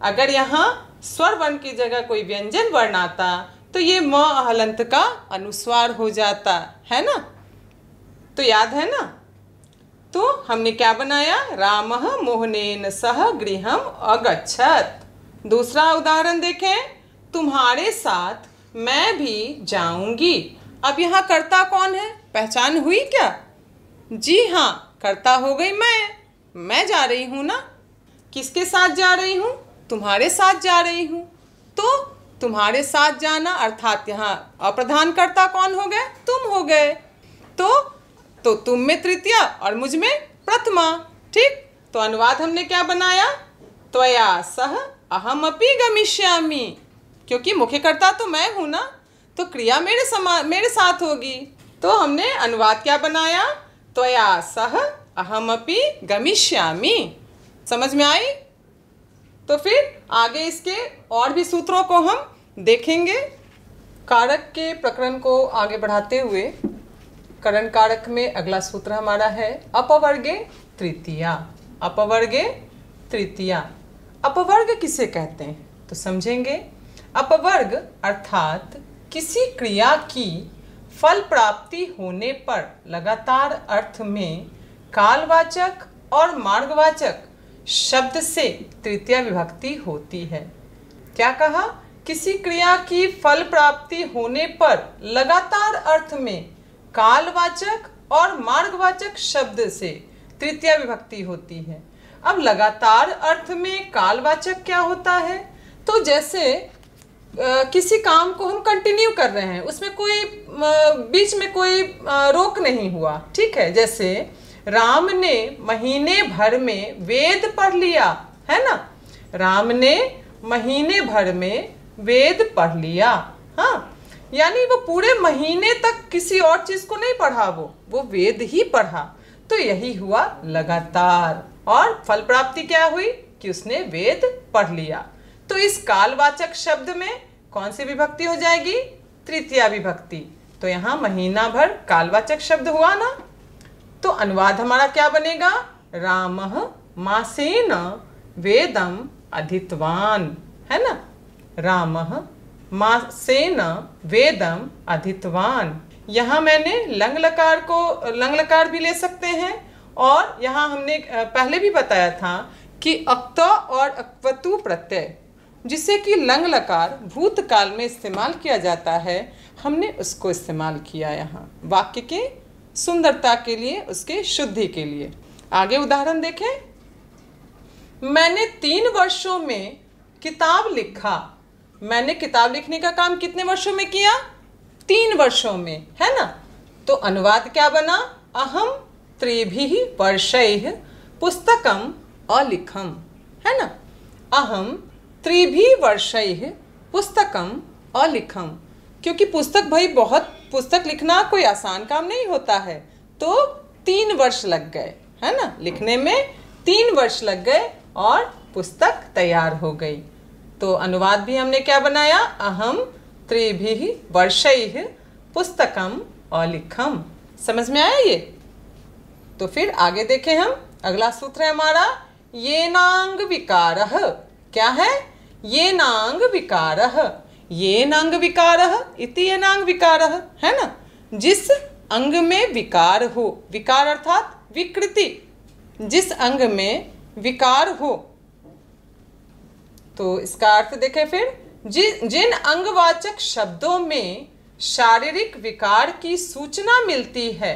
अगर यहाँ स्वर वर्ण की जगह कोई व्यंजन वर्ण आता तो ये म हलंत का अनुस्वार हो जाता है ना। तो याद है ना। तो हमने क्या बनाया, रामः मोहनेन सह गृहम अगच्छत। दूसरा उदाहरण देखें, तुम्हारे साथ मैं भी जाऊंगी। अब यहाँ कर्ता कौन है, पहचान हुई क्या? जी हाँ, कर्ता हो गई मैं जा रही हूँ ना। किसके साथ जा रही हूँ? तुम्हारे साथ जा रही हूँ। तो तुम्हारे साथ जाना अर्थात यहाँ अप्रधान कर्ता कौन हो गए, तुम हो गए। तो तुम में तृतीया और मुझ में प्रथमा, ठीक। तो अनुवाद हमने क्या बनाया, त्वया सह अहमपि गमिष्यामि, क्योंकि मुख्य कर्ता तो मैं हूँ ना, तो क्रिया मेरे साथ होगी। तो हमने अनुवाद क्या बनाया, त्वया सह अहमपि गमिष्यामि। समझ में आई? तो फिर आगे इसके और भी सूत्रों को हम देखेंगे। कारक के प्रकरण को आगे बढ़ाते हुए करण कारक में अगला सूत्र हमारा है अपवर्गे तृतीया। अपवर्गे तृतीया, अपवर्ग किसे कहते हैं तो समझेंगे। अपवर्ग अर्थात किसी क्रिया की फल प्राप्ति होने पर लगातार अर्थ में कालवाचक और मार्गवाचक शब्द से तृतीया विभक्ति होती है। क्या कहा, किसी क्रिया की फल प्राप्ति होने पर लगातार अर्थ में कालवाचक और मार्गवाचक शब्द से तृतीया विभक्ति होती है। अब लगातार अर्थ में कालवाचक क्या होता है, तो जैसे किसी काम को हम कंटिन्यू कर रहे हैं, उसमें कोई बीच में कोई रोक नहीं हुआ, ठीक है। जैसे राम ने महीने भर में वेद पढ़ लिया, है ना। राम ने महीने भर में वेद पढ़ लिया, हाँ, यानी वो पूरे महीने तक किसी और चीज को नहीं पढ़ा, वो वेद ही पढ़ा। तो यही हुआ लगातार, और फल प्राप्ति क्या हुई कि उसने वेद पढ़ लिया। तो इस कालवाचक शब्द में कौन सी विभक्ति हो जाएगी, तृतीया विभक्ति। तो यहाँ महीना भर कालवाचक शब्द हुआ ना। तो अनुवाद हमारा क्या बनेगा, रामः मासेन वेदम अधीतवान, है ना। रामः मासेन वेदम अधीतवान। यहाँ मैंने लंग लकार भी ले सकते हैं, और यहाँ हमने पहले भी बताया था कि अक्त और अक्वतु प्रत्यय जिसे कि लंग लकार भूतकाल में इस्तेमाल किया जाता है, हमने उसको इस्तेमाल किया यहाँ वाक्य के सुंदरता के लिए, उसके शुद्धि के लिए। आगे उदाहरण देखें, मैंने 3 वर्षों में किताब लिखा। मैंने किताब लिखने का काम कितने वर्षों में किया, 3 वर्षों में, है ना। तो अनुवाद क्या बना, अहम त्रिभिः वर्षैः पुस्तकम अलिखम, है ना। अहम त्रिभिः वर्षैः पुस्तकम अलिखम, क्योंकि पुस्तक लिखना कोई आसान काम नहीं होता है। तो 3 वर्ष लग गए, है ना, लिखने में 3 वर्ष लग गए और पुस्तक तैयार हो गई। तो अनुवाद भी हमने क्या बनाया, अहम त्रिभिः वर्षैः पुस्तकम अलिखम। समझ में आया ये? तो फिर आगे देखें हम, अगला सूत्र है हमारा येनांग विकारः। क्या है, येनांग विकारः। येनांग विकारः इति येनांग विकारः, है ना। जिस अंग में विकार हो, विकार अर्थात विकृति, जिस अंग में विकार हो। तो इसका अर्थ देखें फिर, जिन अंगवाचक शब्दों में शारीरिक विकार की सूचना मिलती है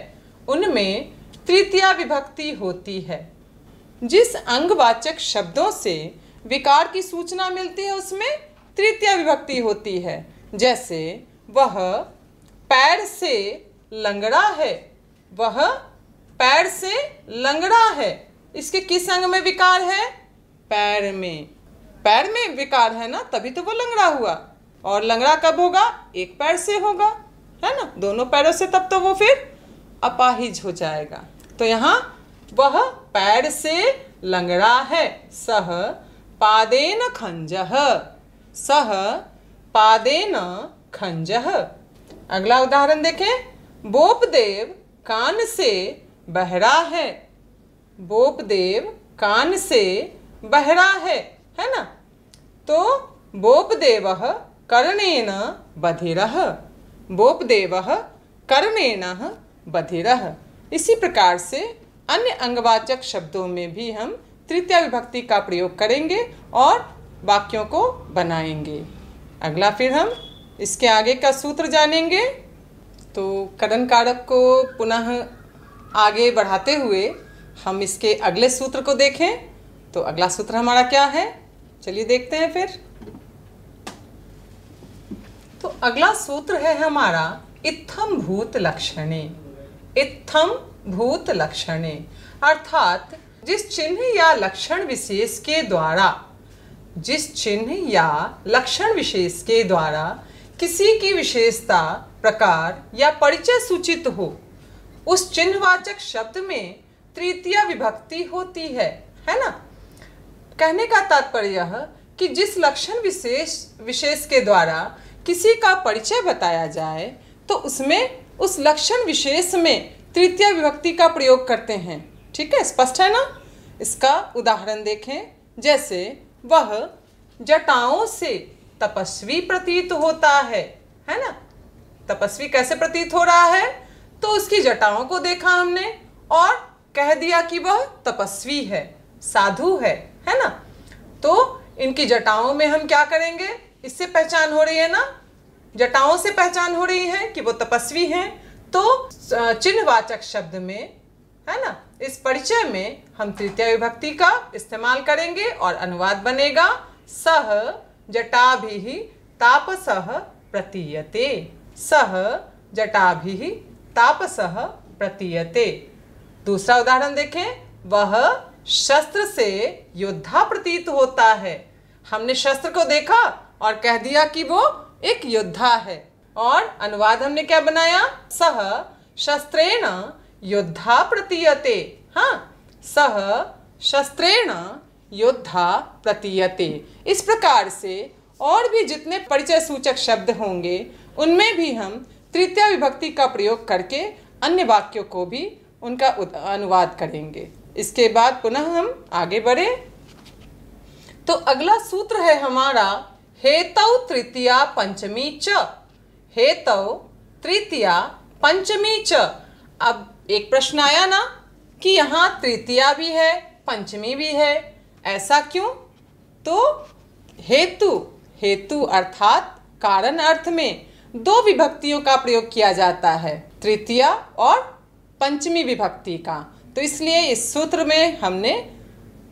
उनमें तृतीया विभक्ति होती है। जिस अंगवाचक शब्दों से विकार की सूचना मिलती है उसमें तृतीया विभक्ति होती है। जैसे वह पैर से लंगड़ा है, वह पैर से लंगड़ा है। इसके किस अंग में विकार है, पैर में। पैर में विकार है ना, तभी तो वो लंगड़ा हुआ। और लंगड़ा कब होगा, एक पैर से होगा, है ना, दोनों पैरों से, तब तो वो फिर अपाहिज हो जाएगा। तो यहाँ वह पैर से लंगड़ा है। सह पादेन खंजः, सह पादेन खंजः। अगला उदाहरण देखें। बोपदेव कान से बहरा है। बोपदेव कान से बहरा है ना। तो बोपदेवः कर्णेन बधिरः, बोपदेवः कर्णेन बधिरः। इसी प्रकार से अन्य अंगवाचक शब्दों में भी हम तृतीया विभक्ति का प्रयोग करेंगे और वाक्यों को बनाएंगे। अगला फिर हम इसके आगे का सूत्र जानेंगे। तो करण कारक को पुनः आगे बढ़ाते हुए हम इसके अगले सूत्र को देखें। तो अगला सूत्र हमारा क्या है, चलिए देखते हैं फिर। तो अगला सूत्र है हमारा इत्थम भूत लक्षणे। इत्थम भूत लक्षणे अर्थात जिस चिन्ह या लक्षण विशेष के द्वारा, जिस चिन्ह या लक्षण विशेष के द्वारा किसी की विशेषता, प्रकार या परिचय सूचित हो, उस चिन्हवाचक शब्द में तृतीया विभक्ति होती है ना। कहने का तात्पर्य यह कि जिस लक्षण विशेष के द्वारा किसी का परिचय बताया जाए तो उसमें उस लक्षण विशेष में तृतीया विभक्ति का प्रयोग करते हैं। ठीक है, स्पष्ट है ना। इसका उदाहरण देखें। जैसे वह जटाओं से तपस्वी प्रतीत होता है ना। तपस्वी कैसे प्रतीत हो रहा है, तो उसकी जटाओं को देखा हमने और कह दिया कि वह तपस्वी है, साधु है ना। तो इनकी जटाओं में हम क्या करेंगे, इससे पहचान हो रही है ना, जटाओं से पहचान हो रही है कि वो तपस्वी हैं। तो चिन्हवाचक शब्द में है ना, इस परिचय में हम तृतीया विभक्ति का इस्तेमाल करेंगे और अनुवाद बनेगा सह जटाभिः तापसः प्रतीयते। सह जटाभिः तापसः प्रतीयते। दूसरा उदाहरण देखें। वह शस्त्र से योद्धा प्रतीत होता है। हमने शस्त्र को देखा और कह दिया कि वो एक योद्धा है और अनुवाद हमने क्या बनाया, सह शस्त्रेण योद्धा प्रतीयते। हाँ, सह शस्त्रेण योद्धा प्रतीयते। इस प्रकार से और भी जितने परिचय सूचक शब्द होंगे उनमें भी हम तृतीया विभक्ति का प्रयोग करके अन्य वाक्यों को भी उनका अनुवाद करेंगे। इसके बाद पुनः हम आगे बढ़े। तो अगला सूत्र है हमारा हेतौ तृतीया पंचमी च। हेतौ तृतीया पंचमी च। अब एक प्रश्न आया ना कि यहाँ तृतीया भी है पंचमी भी है, ऐसा क्यों? तो हेतु, हेतु अर्थात कारण अर्थ में दो विभक्तियों का प्रयोग किया जाता है, तृतीया और पंचमी विभक्ति का। तो इसलिए इस सूत्र में हमने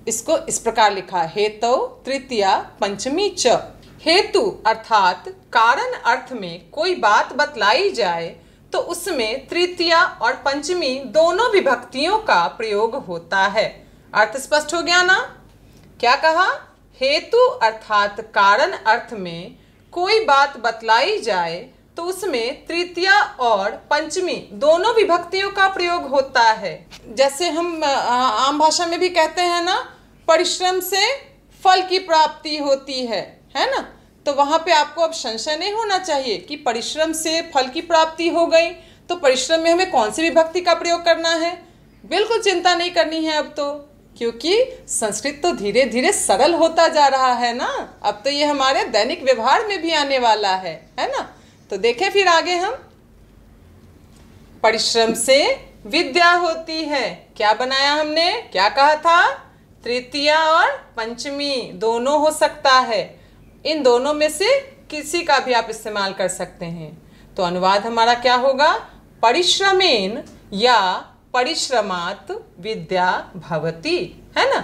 इसको इस प्रकार लिखा, हेतौ तृतीया पंचमी च। हेतु अर्थात कारण अर्थ में कोई बात बतलाई जाए तो उसमें तृतीया और पंचमी दोनों विभक्तियों का प्रयोग होता है। अर्थ स्पष्ट हो गया ना? क्या कहा? हेतु अर्थात कारण अर्थ में कोई बात बतलाई जाए तो उसमें तृतीया और पंचमी दोनों विभक्तियों का प्रयोग होता है। जैसे हम आम भाषा में भी कहते हैं ना, परिश्रम से फल की प्राप्ति होती है ना। तो वहाँ पे आपको अब संशय नहीं होना चाहिए कि परिश्रम से फल की प्राप्ति हो गई, तो परिश्रम में हमें कौन सी विभक्ति का प्रयोग करना है। बिल्कुल चिंता नहीं करनी है अब तो, क्योंकि संस्कृत तो धीरे धीरे सरल होता जा रहा है ना। अब तो ये हमारे दैनिक व्यवहार में भी आने वाला है ना। तो देखें फिर आगे हम, परिश्रम से विद्या होती है। क्या बनाया हमने, क्या कहा था? तृतीया और पंचमी दोनों हो सकता है, इन दोनों में से किसी का भी आप इस्तेमाल कर सकते हैं। तो अनुवाद हमारा क्या होगा? परिश्रमेन या परिश्रमात् विद्या भवति, है ना।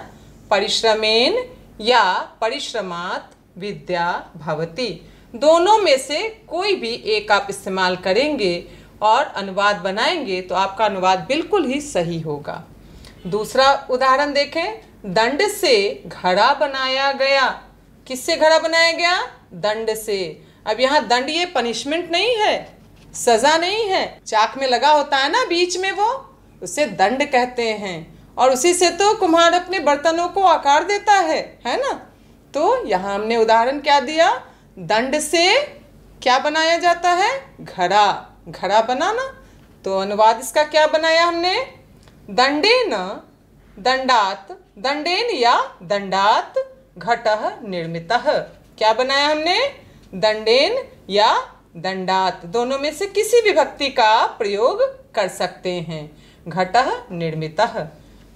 परिश्रमेन या परिश्रमात् विद्या भवति, दोनों में से कोई भी एक आप इस्तेमाल करेंगे और अनुवाद बनाएंगे तो आपका अनुवाद बिल्कुल ही सही होगा। दूसरा उदाहरण देखें। दंड से घड़ा बनाया गया। किससे घड़ा बनाया गया? दंड से। अब यहाँ दंड ये पनिशमेंट नहीं है, सजा नहीं है। चाक में लगा होता है ना बीच में, वो उसे दंड कहते हैं। और उसी से तो कुम्हार अपने बर्तनों को आकार देता है ना। तो यहाँ हमने उदाहरण क्या दिया, दंड से क्या बनाया जाता है, घड़ा, घड़ा बनाना। तो अनुवाद इसका क्या बनाया हमने, दंडेन दंडात, दंडेन या दंडात घटः निर्मितः। क्या बनाया हमने, दंडेन या दंडात, दोनों में से किसी विभक्ति का प्रयोग कर सकते हैं। घटः निर्मितः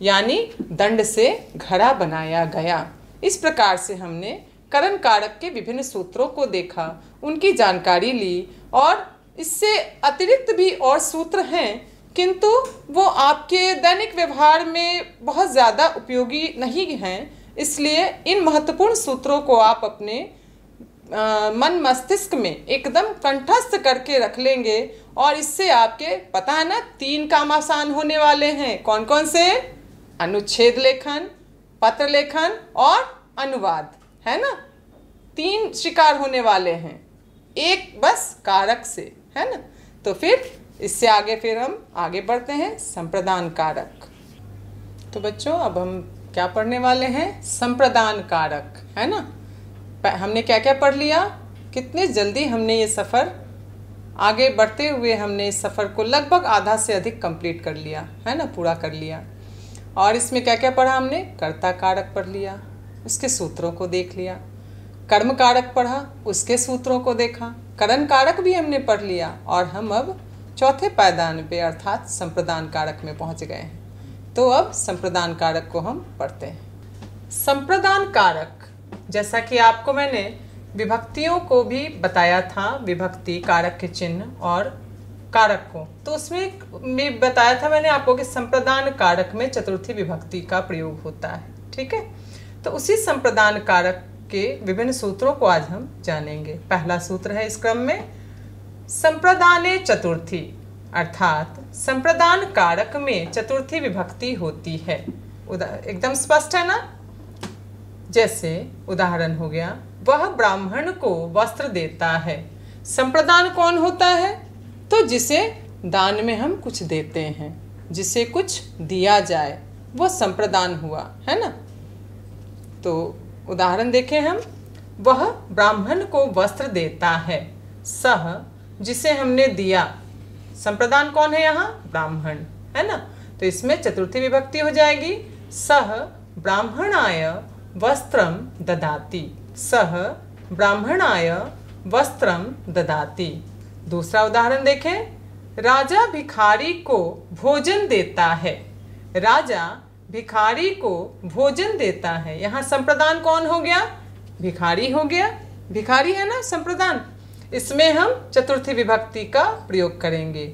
यानी दंड से घड़ा बनाया गया। इस प्रकार से हमने करण कारक के विभिन्न सूत्रों को देखा, उनकी जानकारी ली, और इससे अतिरिक्त भी और सूत्र हैं, किंतु वो आपके दैनिक व्यवहार में बहुत ज़्यादा उपयोगी नहीं हैं। इसलिए इन महत्वपूर्ण सूत्रों को आप अपने मन मस्तिष्क में एकदम कंठस्थ करके रख लेंगे, और इससे आपके पता है ना 3 काम आसान होने वाले हैं। कौन कौन से, अनुच्छेद लेखन, पत्र लेखन और अनुवाद, है ना। 3 शिकार होने वाले हैं, एक बस कारक से, है ना। तो फिर इससे आगे फिर हम आगे बढ़ते हैं, संप्रदान कारक। तो बच्चों अब हम क्या पढ़ने वाले हैं, संप्रदान कारक, है ना। हमने क्या क्या पढ़ लिया, कितने जल्दी हमने ये सफ़र आगे बढ़ते हुए हमने इस सफ़र को लगभग आधा से अधिक कंप्लीट कर लिया, है ना, पूरा कर लिया। और इसमें क्या क्या पढ़ा हमने, कर्ता कारक पढ़ लिया, उसके सूत्रों को देख लिया, कर्म कारक पढ़ा, उसके सूत्रों को देखा, करण कारक भी हमने पढ़ लिया, और हम अब चौथे पायदान पे अर्थात संप्रदान कारक में पहुंच गए हैं। तो अब संप्रदान कारक को हम पढ़ते हैं। संप्रदान कारक, जैसा कि आपको मैंने विभक्तियों को भी बताया था, विभक्ति, कारक के चिन्ह और कारक को, तो उसमें भी बताया था मैंने आपको कि संप्रदान कारक में चतुर्थी विभक्ति का प्रयोग होता है, ठीक है। तो उसी संप्रदान कारक के विभिन्न सूत्रों को आज हम जानेंगे। पहला सूत्र है इस क्रम में, संप्रदाने चतुर्थी, अर्थात संप्रदान कारक में चतुर्थी विभक्ति होती है। एकदम स्पष्ट है ना। जैसे उदाहरण हो गया, वह ब्राह्मण को वस्त्र देता है। संप्रदान कौन होता है, तो जिसे दान में हम कुछ देते हैं, जिसे कुछ दिया जाए, वो संप्रदान हुआ, है ना। तो उदाहरण देखें हम, वह ब्राह्मण को वस्त्र देता है, सह जिसे हमने दिया, संप्रदान कौन है यहाँ, ब्राह्मण, है ना। तो इसमें चतुर्थी विभक्ति हो जाएगी, सह ब्राह्मणाय वस्त्रम ददाति, सह ब्राह्मणाय वस्त्रम ददाति। दूसरा उदाहरण देखें, राजा भिखारी को भोजन देता है, राजा भिखारी को भोजन देता है। यहाँ संप्रदान कौन हो गया, भिखारी हो गया, भिखारी है ना संप्रदान। इसमें हम चतुर्थी विभक्ति का प्रयोग करेंगे।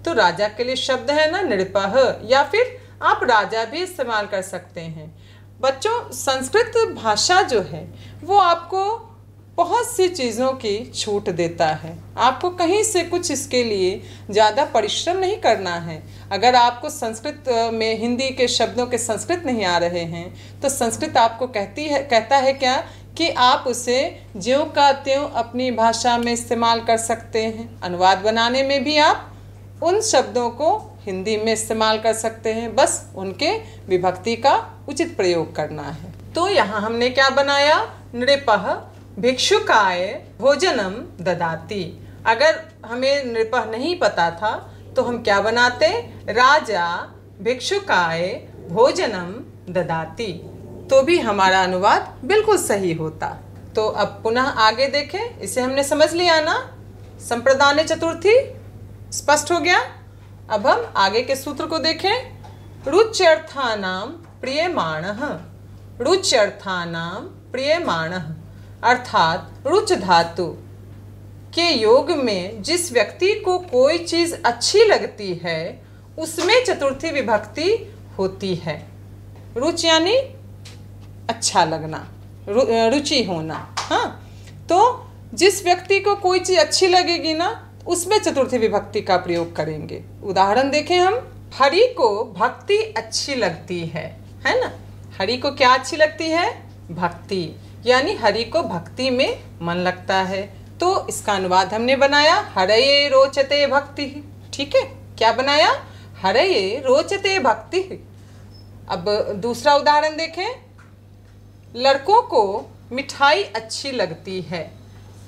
तो राजा के लिए शब्द है ना नृपः, या फिर आप राजा भी इस्तेमाल कर सकते हैं। बच्चों, संस्कृत भाषा जो है वो आपको बहुत सी चीज़ों की छूट देता है। आपको कहीं से कुछ इसके लिए ज़्यादा परिश्रम नहीं करना है। अगर आपको संस्कृत में हिंदी के शब्दों के संस्कृत नहीं आ रहे हैं, तो संस्कृत आपको कहता है क्या कि आप उसे ज्यों का त्यों अपनी भाषा में इस्तेमाल कर सकते हैं। अनुवाद बनाने में भी आप उन शब्दों को हिंदी में इस्तेमाल कर सकते हैं, बस उनके विभक्ति का उचित प्रयोग करना है। तो यहाँ हमने क्या बनाया, नृपः भिक्षुकाय भोजनम ददाति। अगर हमें नृपः नहीं पता था तो हम क्या बनाते, राजा भिक्षुकाय भोजनम ददाति, तो भी हमारा अनुवाद बिल्कुल सही होता। तो अब पुनः आगे देखें, इसे हमने समझ लिया ना, संप्रदाने चतुर्थी स्पष्ट हो गया। अब हम आगे के सूत्र को देखें, रुच्यर्थानां प्रियमाणः, रुच्यर्थानां प्रियमाणः, अर्थात रुच धातु के योग में जिस व्यक्ति को कोई चीज़ अच्छी लगती है उसमें चतुर्थी विभक्ति होती है। रुच यानी अच्छा लगना, रुचि होना। हाँ, तो जिस व्यक्ति को कोई चीज़ अच्छी लगेगी ना, उसमें चतुर्थी विभक्ति का प्रयोग करेंगे। उदाहरण देखें हम, हरि को भक्ति अच्छी लगती है ना। हरि को क्या अच्छी लगती है, भक्ति, यानी हरि को भक्ति में मन लगता है। तो इसका अनुवाद हमने बनाया, हरये रोचते भक्ति। ठीक है, क्या बनाया, हरये रोचते भक्ति। अब दूसरा उदाहरण देखें, लड़कों को मिठाई अच्छी लगती है।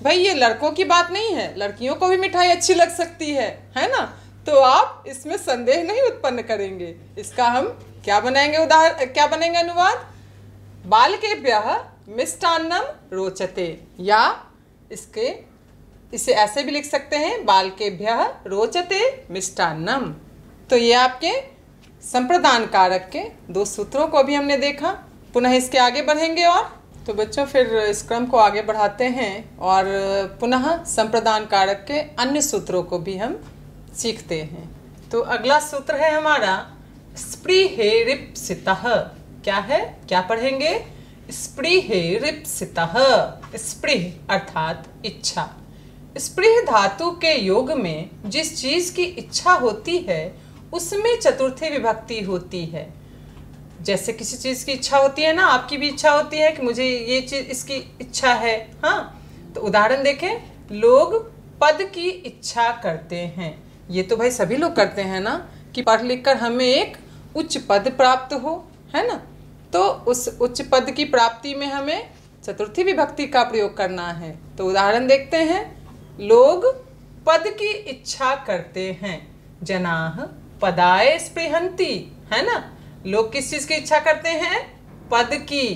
भाई ये लड़कों की बात नहीं है, लड़कियों को भी मिठाई अच्छी लग सकती है ना। तो आप इसमें संदेह नहीं उत्पन्न करेंगे। इसका हम क्या बनाएंगे क्या बनेंगे अनुवाद? बालकेभ्यः मिष्टान्नम रोचते, या इसे ऐसे भी लिख सकते हैं, बालकेभ्यः रोचते मिष्टान्नम। तो ये आपके संप्रदान कारक के 2 सूत्रों को भी हमने देखा। पुनः इसके आगे बढ़ेंगे और तो बच्चों फिर इस क्रम को आगे बढ़ाते हैं और पुनः संप्रदान कारक के अन्य सूत्रों को भी हम सीखते हैं। तो अगला सूत्र है हमारा स्पृहेरिप्सितः। क्या है, क्या पढ़ेंगे? स्पृहेरिप्सितः। स्पृह अर्थात इच्छा। स्पृह धातु के योग में जिस चीज की इच्छा होती है उसमें चतुर्थी विभक्ति होती है। जैसे किसी चीज की इच्छा होती है ना, आपकी भी इच्छा होती है कि मुझे ये चीज, इसकी इच्छा है। हाँ, तो उदाहरण देखें, लोग पद की इच्छा करते हैं। ये तो भाई सभी लोग करते हैं ना कि पढ़ लिख कर हमें एक उच्च पद प्राप्त हो, है ना। तो उस उच्च पद की प्राप्ति में हमें चतुर्थी विभक्ति का प्रयोग करना है। तो उदाहरण देखते हैं, लोग पद की इच्छा करते हैं। जनाः पदाय स्पृहन्ति, है ना। लोग किस चीज की इच्छा करते हैं? पद की।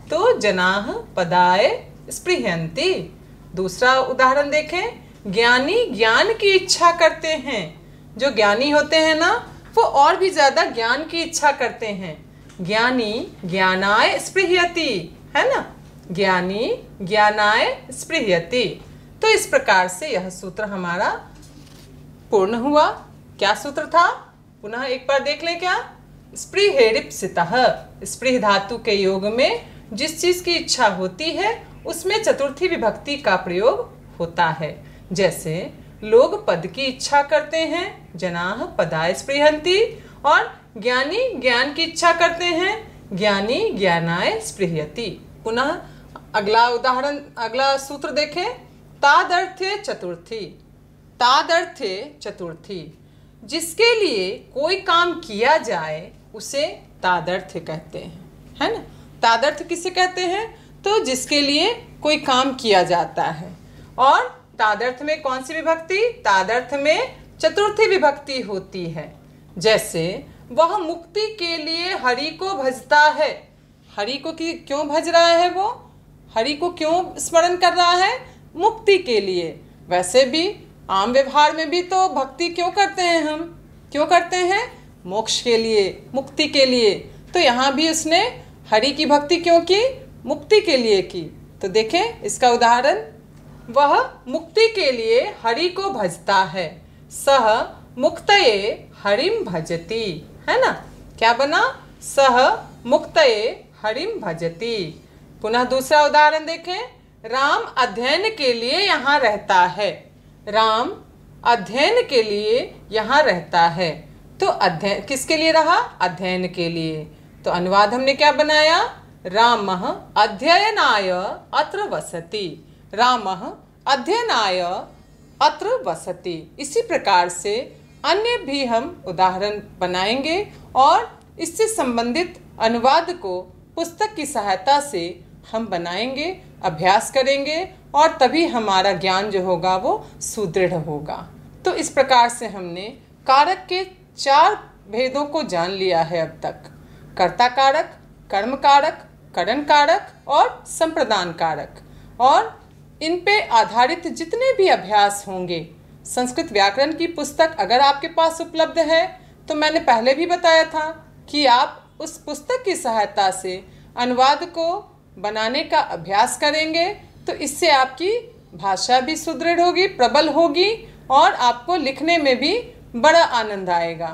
तो जनाः पदाय स्पृहन्ति। दूसरा उदाहरण देखें, ज्ञानी ज्ञान की इच्छा करते हैं। जो ज्ञानी होते हैं ना, वो और भी ज्यादा ज्ञान की इच्छा करते हैं। ज्ञानी ज्ञानाय स्पृहयति, है ना। ज्ञानी ज्ञानाय स्पृहयति। तो इस प्रकार से यह सूत्र हमारा पूर्ण हुआ। क्या सूत्र था? पुनः एक बार देख लें क्या? स्पृहेरिप्सितः। स्पृह धातु के योग में जिस चीज की इच्छा होती है उसमें चतुर्थी विभक्ति का प्रयोग होता है। जैसे लोग पद की इच्छा करते हैं, जनाः पदाय स्पृहन्ति, और ज्ञानी ज्ञान की इच्छा करते हैं, ज्ञानी ज्ञानाय स्पृहयति। पुनः अगला उदाहरण, अगला सूत्र देखें, तादर्थे चतुर्थी। तादर्थे चतुर्थी, जिसके लिए कोई काम किया जाए उसे तादर्थ कहते हैं, है ना। तादर्थ किसे कहते हैं? तो जिसके लिए कोई काम किया जाता है। और तादर्थ में कौन सी विभक्ति? तादर्थ में चतुर्थी विभक्ति होती है। जैसे वह मुक्ति के लिए हरि को भजता है। हरि को क्यों भज रहा है? वो हरि को क्यों स्मरण कर रहा है? मुक्ति के लिए। वैसे भी आम व्यवहार में भी तो भक्ति क्यों करते हैं हम? क्यों करते हैं? मोक्ष के लिए, मुक्ति के लिए। तो यहाँ भी उसने हरि की भक्ति क्यों की? मुक्ति के लिए की। तो देखें इसका उदाहरण, वह मुक्ति के लिए हरि को भजता है। सह मुक्तये हरिम भजति, है ना। क्या बना? सह मुक्तये हरिम भजति। पुनः दूसरा उदाहरण देखें, राम अध्ययन के लिए यहाँ रहता है। राम अध्ययन के लिए यहाँ रहता है। तो अध्ययन किसके लिए रहा? अध्ययन के लिए। तो अनुवाद हमने क्या बनाया? रामः अध्ययनाय अत्र वसति। रामः अध्ययनाय अत्र वसति। इसी प्रकार से अन्य भी हम उदाहरण बनाएंगे और इससे संबंधित अनुवाद को पुस्तक की सहायता से हम बनाएंगे, अभ्यास करेंगे, और तभी हमारा ज्ञान जो होगा वो सुदृढ़ होगा। तो इस प्रकार से हमने कारक के 4 भेदों को जान लिया है अब तक। कर्ता कारक, कर्म कारक, करण कारक और संप्रदान कारक। और इन पे आधारित जितने भी अभ्यास होंगे, संस्कृत व्याकरण की पुस्तक अगर आपके पास उपलब्ध है तो मैंने पहले भी बताया था कि आप उस पुस्तक की सहायता से अनुवाद को बनाने का अभ्यास करेंगे। तो इससे आपकी भाषा भी सुदृढ़ होगी, प्रबल होगी, और आपको लिखने में भी बड़ा आनंद आएगा।